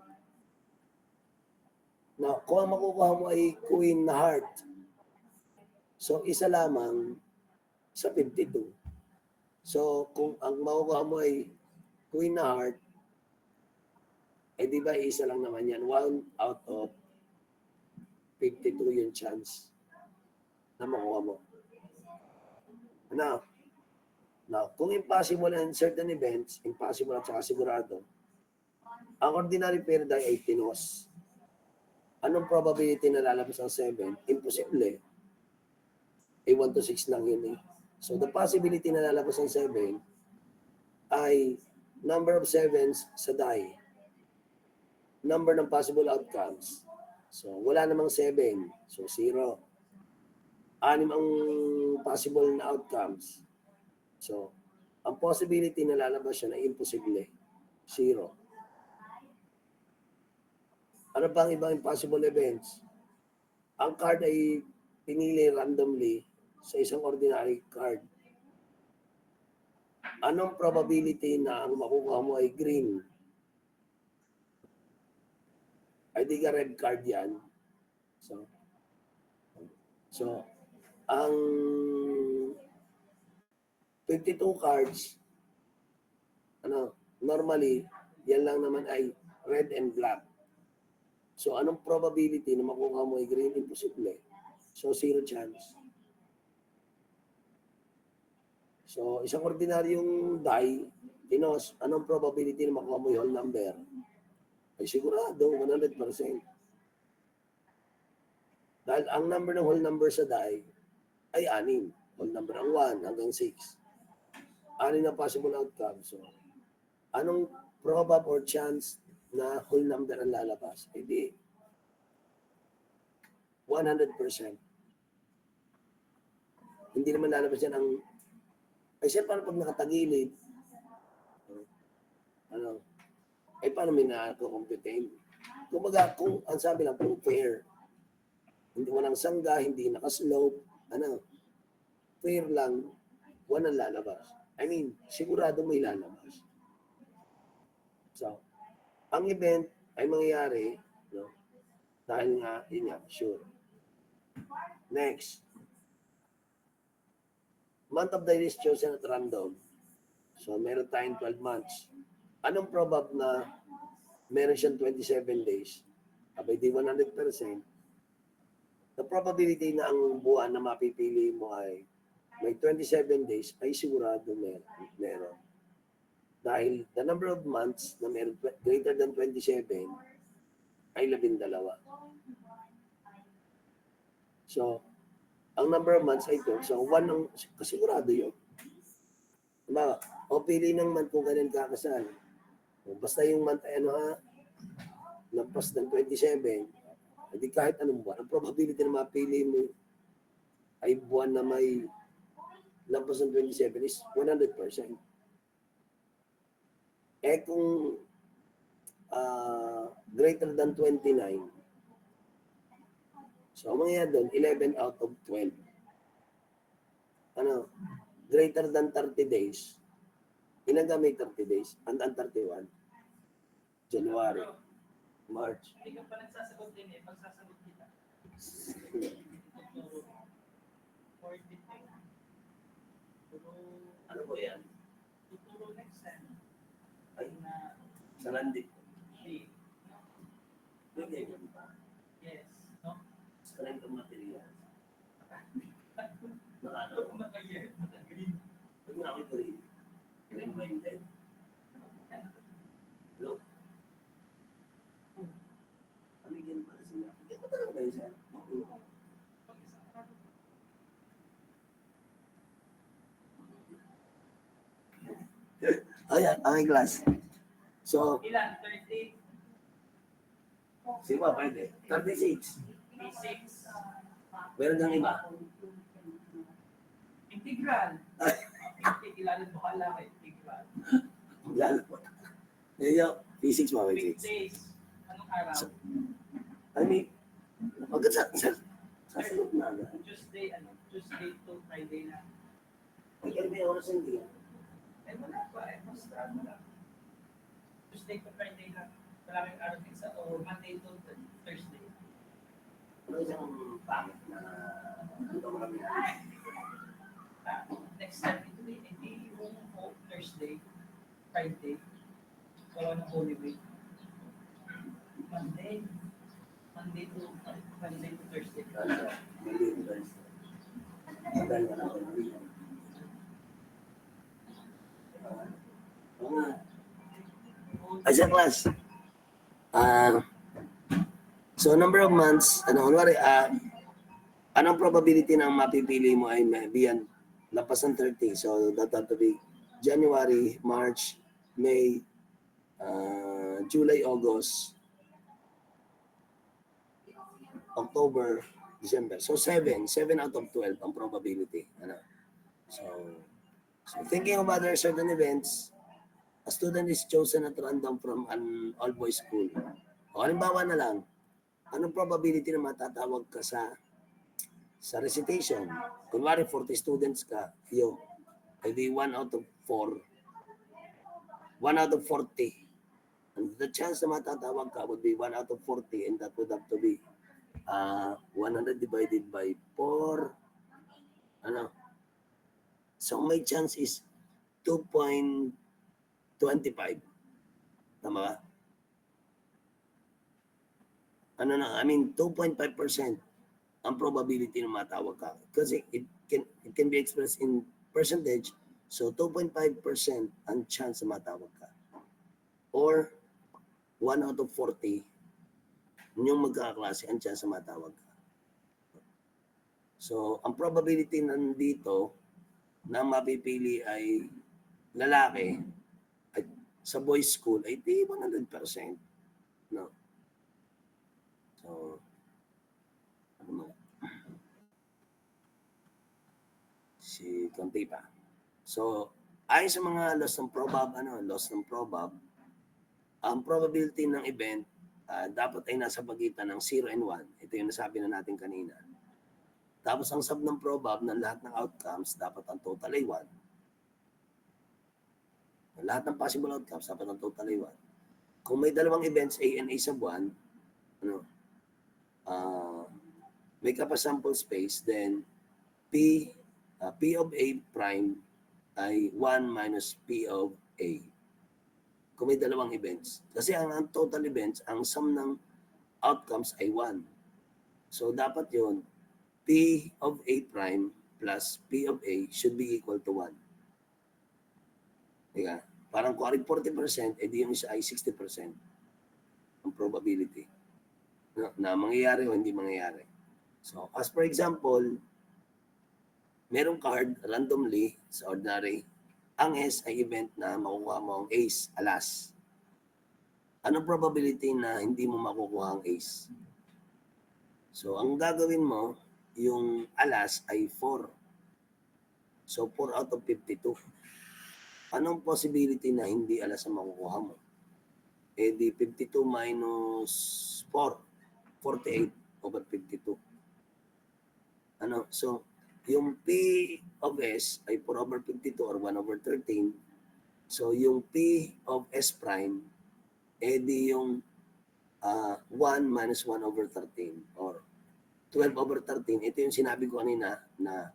Now, kung ang makukuha mo ay queen na heart, so isa lamang sa 52. So, kung ang makukuha mo ay queen na heart, eh di ba isa lang naman yan, 1 out of 52 yung chance na makuha mo. Now, kung impossible and certain events, impossible at saka sigurado, ang ordinary pair die ay tinos. Anong probability na lalabas ang 7? Imposible. 1 to 6 lang yun eh. So the possibility na lalabas ang 7 ay number of 7s sa die. Number ng possible outcomes. So wala namang 7. So 0. 6 ang possible na outcomes. So ang possibility na lalabas siya na imposible. 0. Ano pa ang ibang impossible events? Ang card ay pinili randomly sa isang ordinary card. Anong probability na ang makukuha mo ay green? Ay di ka red card yan. So ang 52 cards, normally, yan lang naman ay red and black. So, anong probability na makuha mo ay green? Imposible. So, 0 chance. So, isang ordinaryong die, tinos, anong probability na makuha mo yung whole number? Ay sigurado, 100%. Dahil ang number ng whole number sa die ay 6. Whole number ang 1 hanggang 6. 6 na possible outcome. So, anong probable or chance na whole number ang lalabas? Hindi 100%. Hindi naman lalabas yan ang ay siya paano pag nakatagilid? Ay paano may nakakomputin? Kumbaga, kung ang sabi lang, kung fair, hindi walang sangga, hindi nakaslope, fair lang, walang lalabas. I mean, sigurado may lalabas. So, ang event ay mangyayari, dahil nga, yun nga, sure. Next. month of the year is chosen at random. So, meron tayong 12 months. Anong probab na meron siyang 27 days? Abay, di 100%. The probability na ang buwan na mapipili mo ay may 27 days ay sigurado meron. Dahil the number of months na meron greater than 27 ay 12. So, ang number of months ay 2. So, 1 ang kasigurado yun. Diba? O pili ng month kung kailan kakasal. O, basta yung month ay lampas ng 27, hindi kahit anong buwan. Ang probability na mapili mo ay buwan na may lampas ng 27 is 100%. Eh kung greater than 29, so ang mangyayari doon, 11 out of 12. Ano, greater than 30 days. Ilan ka may 30 days? And 31. January, March. Hindi ka pa nagsasagot din eh. Pagsasagot kita. Tuturo. 42. Ano po yan? Tuturo next time. Ay, Na sa landing. di. Pwede yun pa. Yes. No? Sa landing materials. Nakano? Makayer. Makagreen. Pag nga ako green. Green ba yung dead? Hello? Ano yung pala sila? Hindi ko talaga kayo siya. Ayan, ang class. So, Ilan? 30? sino ba pwede? 36. 36? Meron kang iba? Integral. Ilalim mo ka lang eh. Integral. Lalo po. Ngayon, physics ba? Weekdays. Anong araw? I mean, agad sasagot na agad. Tuesday, Tuesday to Friday na. Ay, kaya may oras hindi. Eh, wala pa eh. Basta ano lang. Tuesday to Friday lang. Maraming araw din sa, o Monday to Thursday. Ano isang pangit na ito kami. Next time, hindi yung Thursday, Friday. Wala ng Holy Week. Monday to Thursday. Kasi, hindi ko guys. Dahil na ako na rin. As a class, so number of months, kunwari, anong probability na ang mapipili mo ay biyan lapas ng 30? So that have to be January, March, May, July, August, October, December. So 7 out of 12 ang probability. So thinking of other certain events, a student is chosen at random from an all-boys school. O halimbawa na lang, anong probability na matatawag ka sa recitation? Kunwari 40 students ka, ay di 1 out of 4. 1 out of 40. And the chance na matatawag ka would be 1 out of 40, and that would have to be 100 divided by 4. So my chance is 2.25. Tama ba? 2.5% ang probability na matawag ka. Kasi it can be expressed in percentage. So 2.5% ang chance na matawag ka. Or 1 out of 40 yung magkakaklase ang chance na matawag ka. So ang probability nandito na mapipili ay lalaki at sa boys school ay di 100%. No. So si konti pa. So ayon sa mga loss ng probab, ang probability ng event dapat ay nasa pagitan ng 0 and 1. Ito yung nasabi na natin kanina. Tapos ang sum ng probab ng lahat ng outcomes, dapat ang total ay 1. Lahat ng possible outcomes, dapat ang total ay 1. Kung may dalawang events, A and A sub 1, may kapag sample space, then P P of A prime ay 1 minus P of A. Kung may dalawang events. Kasi ang total events, ang sum ng outcomes ay 1. So, dapat yun, P of A prime plus P of A should be equal to 1. Diba? Parang kung 40%, edi yung isa ay 60% ang probability na mangyayari o hindi mangyayari. So, as for example, merong card randomly sa ordinary, ang S ay event na makukuha mo ang ace, alas. Anong probability na hindi mo makukuha ang ace? So, ang gagawin mo, yung alas ay 4. So, 4 out of 52. Anong possibility na hindi alas ang makukuha mo? Eh di 52 minus 4, 48 over 52. Ano? So, yung P of S ay 4 over 52 or 1 over 13. So, yung P of S prime, eh di yung 1 minus 1 over 13 or 12 over 13. Ito yung sinabi ko kanina na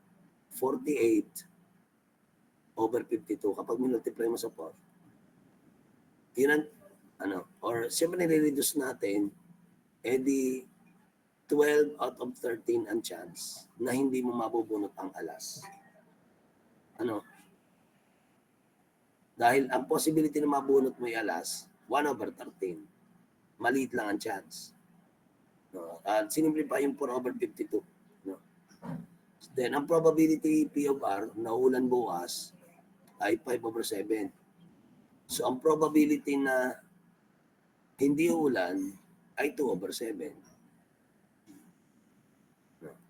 48 over 52. Kapag minultiply mo sa 4, yun ang, or siyempre nire-reduce natin, eh di 12 out of 13 ang chance na hindi mo mabubunot ang alas. Dahil ang possibility na mabunot mo yung alas, 1 over 13. Maliit lang ang chance. At sinimplify yung 4 over 52. Then, ang probability P of R na ulan bukas ay 5 over 7. So, ang probability na hindi ulan ay 2 over 7.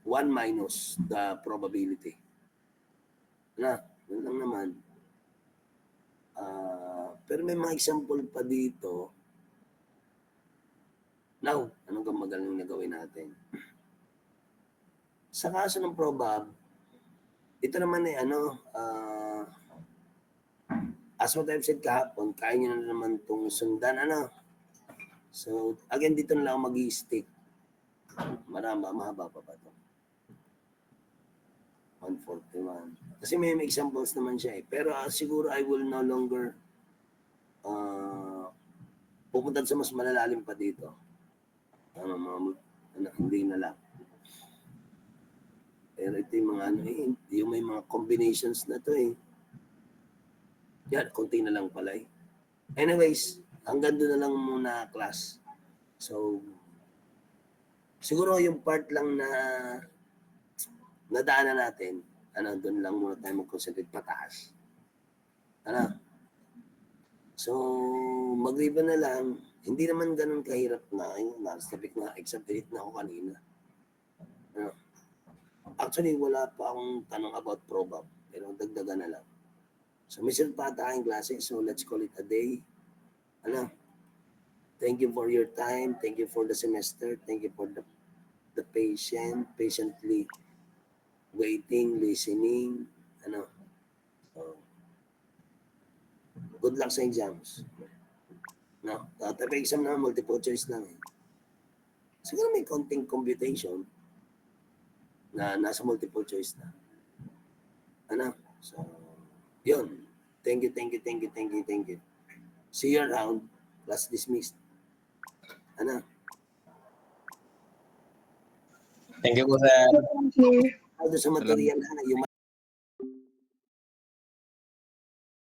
1 minus the probability. Yun lang naman. Pero may mga example pa dito. Now, anong magaling na gawin natin? Sa kaso ng probab, ito naman ay as what I've said kahapon, kaya nyo na naman itong sundan, So, again, dito na lang mag-i-stick. Mahaba pa ba ito? 141. Kasi may examples naman siya eh. Pero siguro I will no longer pupunta sa mas malalalim pa dito. Hindi na lang. Pero ito yung mga yung may mga combinations na to eh. Yan, konti na lang pala eh. Anyways, hanggang doon na lang muna class. So, siguro yung part lang na nadaanan natin, doon lang muna tayo mag-concentrate pataas. So, mag-ribbon na lang. Hindi naman ganun kahirap na. Nasa-topic na, except delete na ako kanina. Actually, wala pa akong tanong about probab. Pero dagdagan na lang. So, mission pa tayong klase. So, let's call it a day. Thank you for your time. Thank you for the semester. Thank you for the patiently waiting, listening. So, good luck sa exams. Tapi exam na multiple choice lang eh. Siguro may konting computation na nasa multiple choice na. So, yun. Thank you. See you around. Class dismissed. Thank you po, sir. Sa material, yung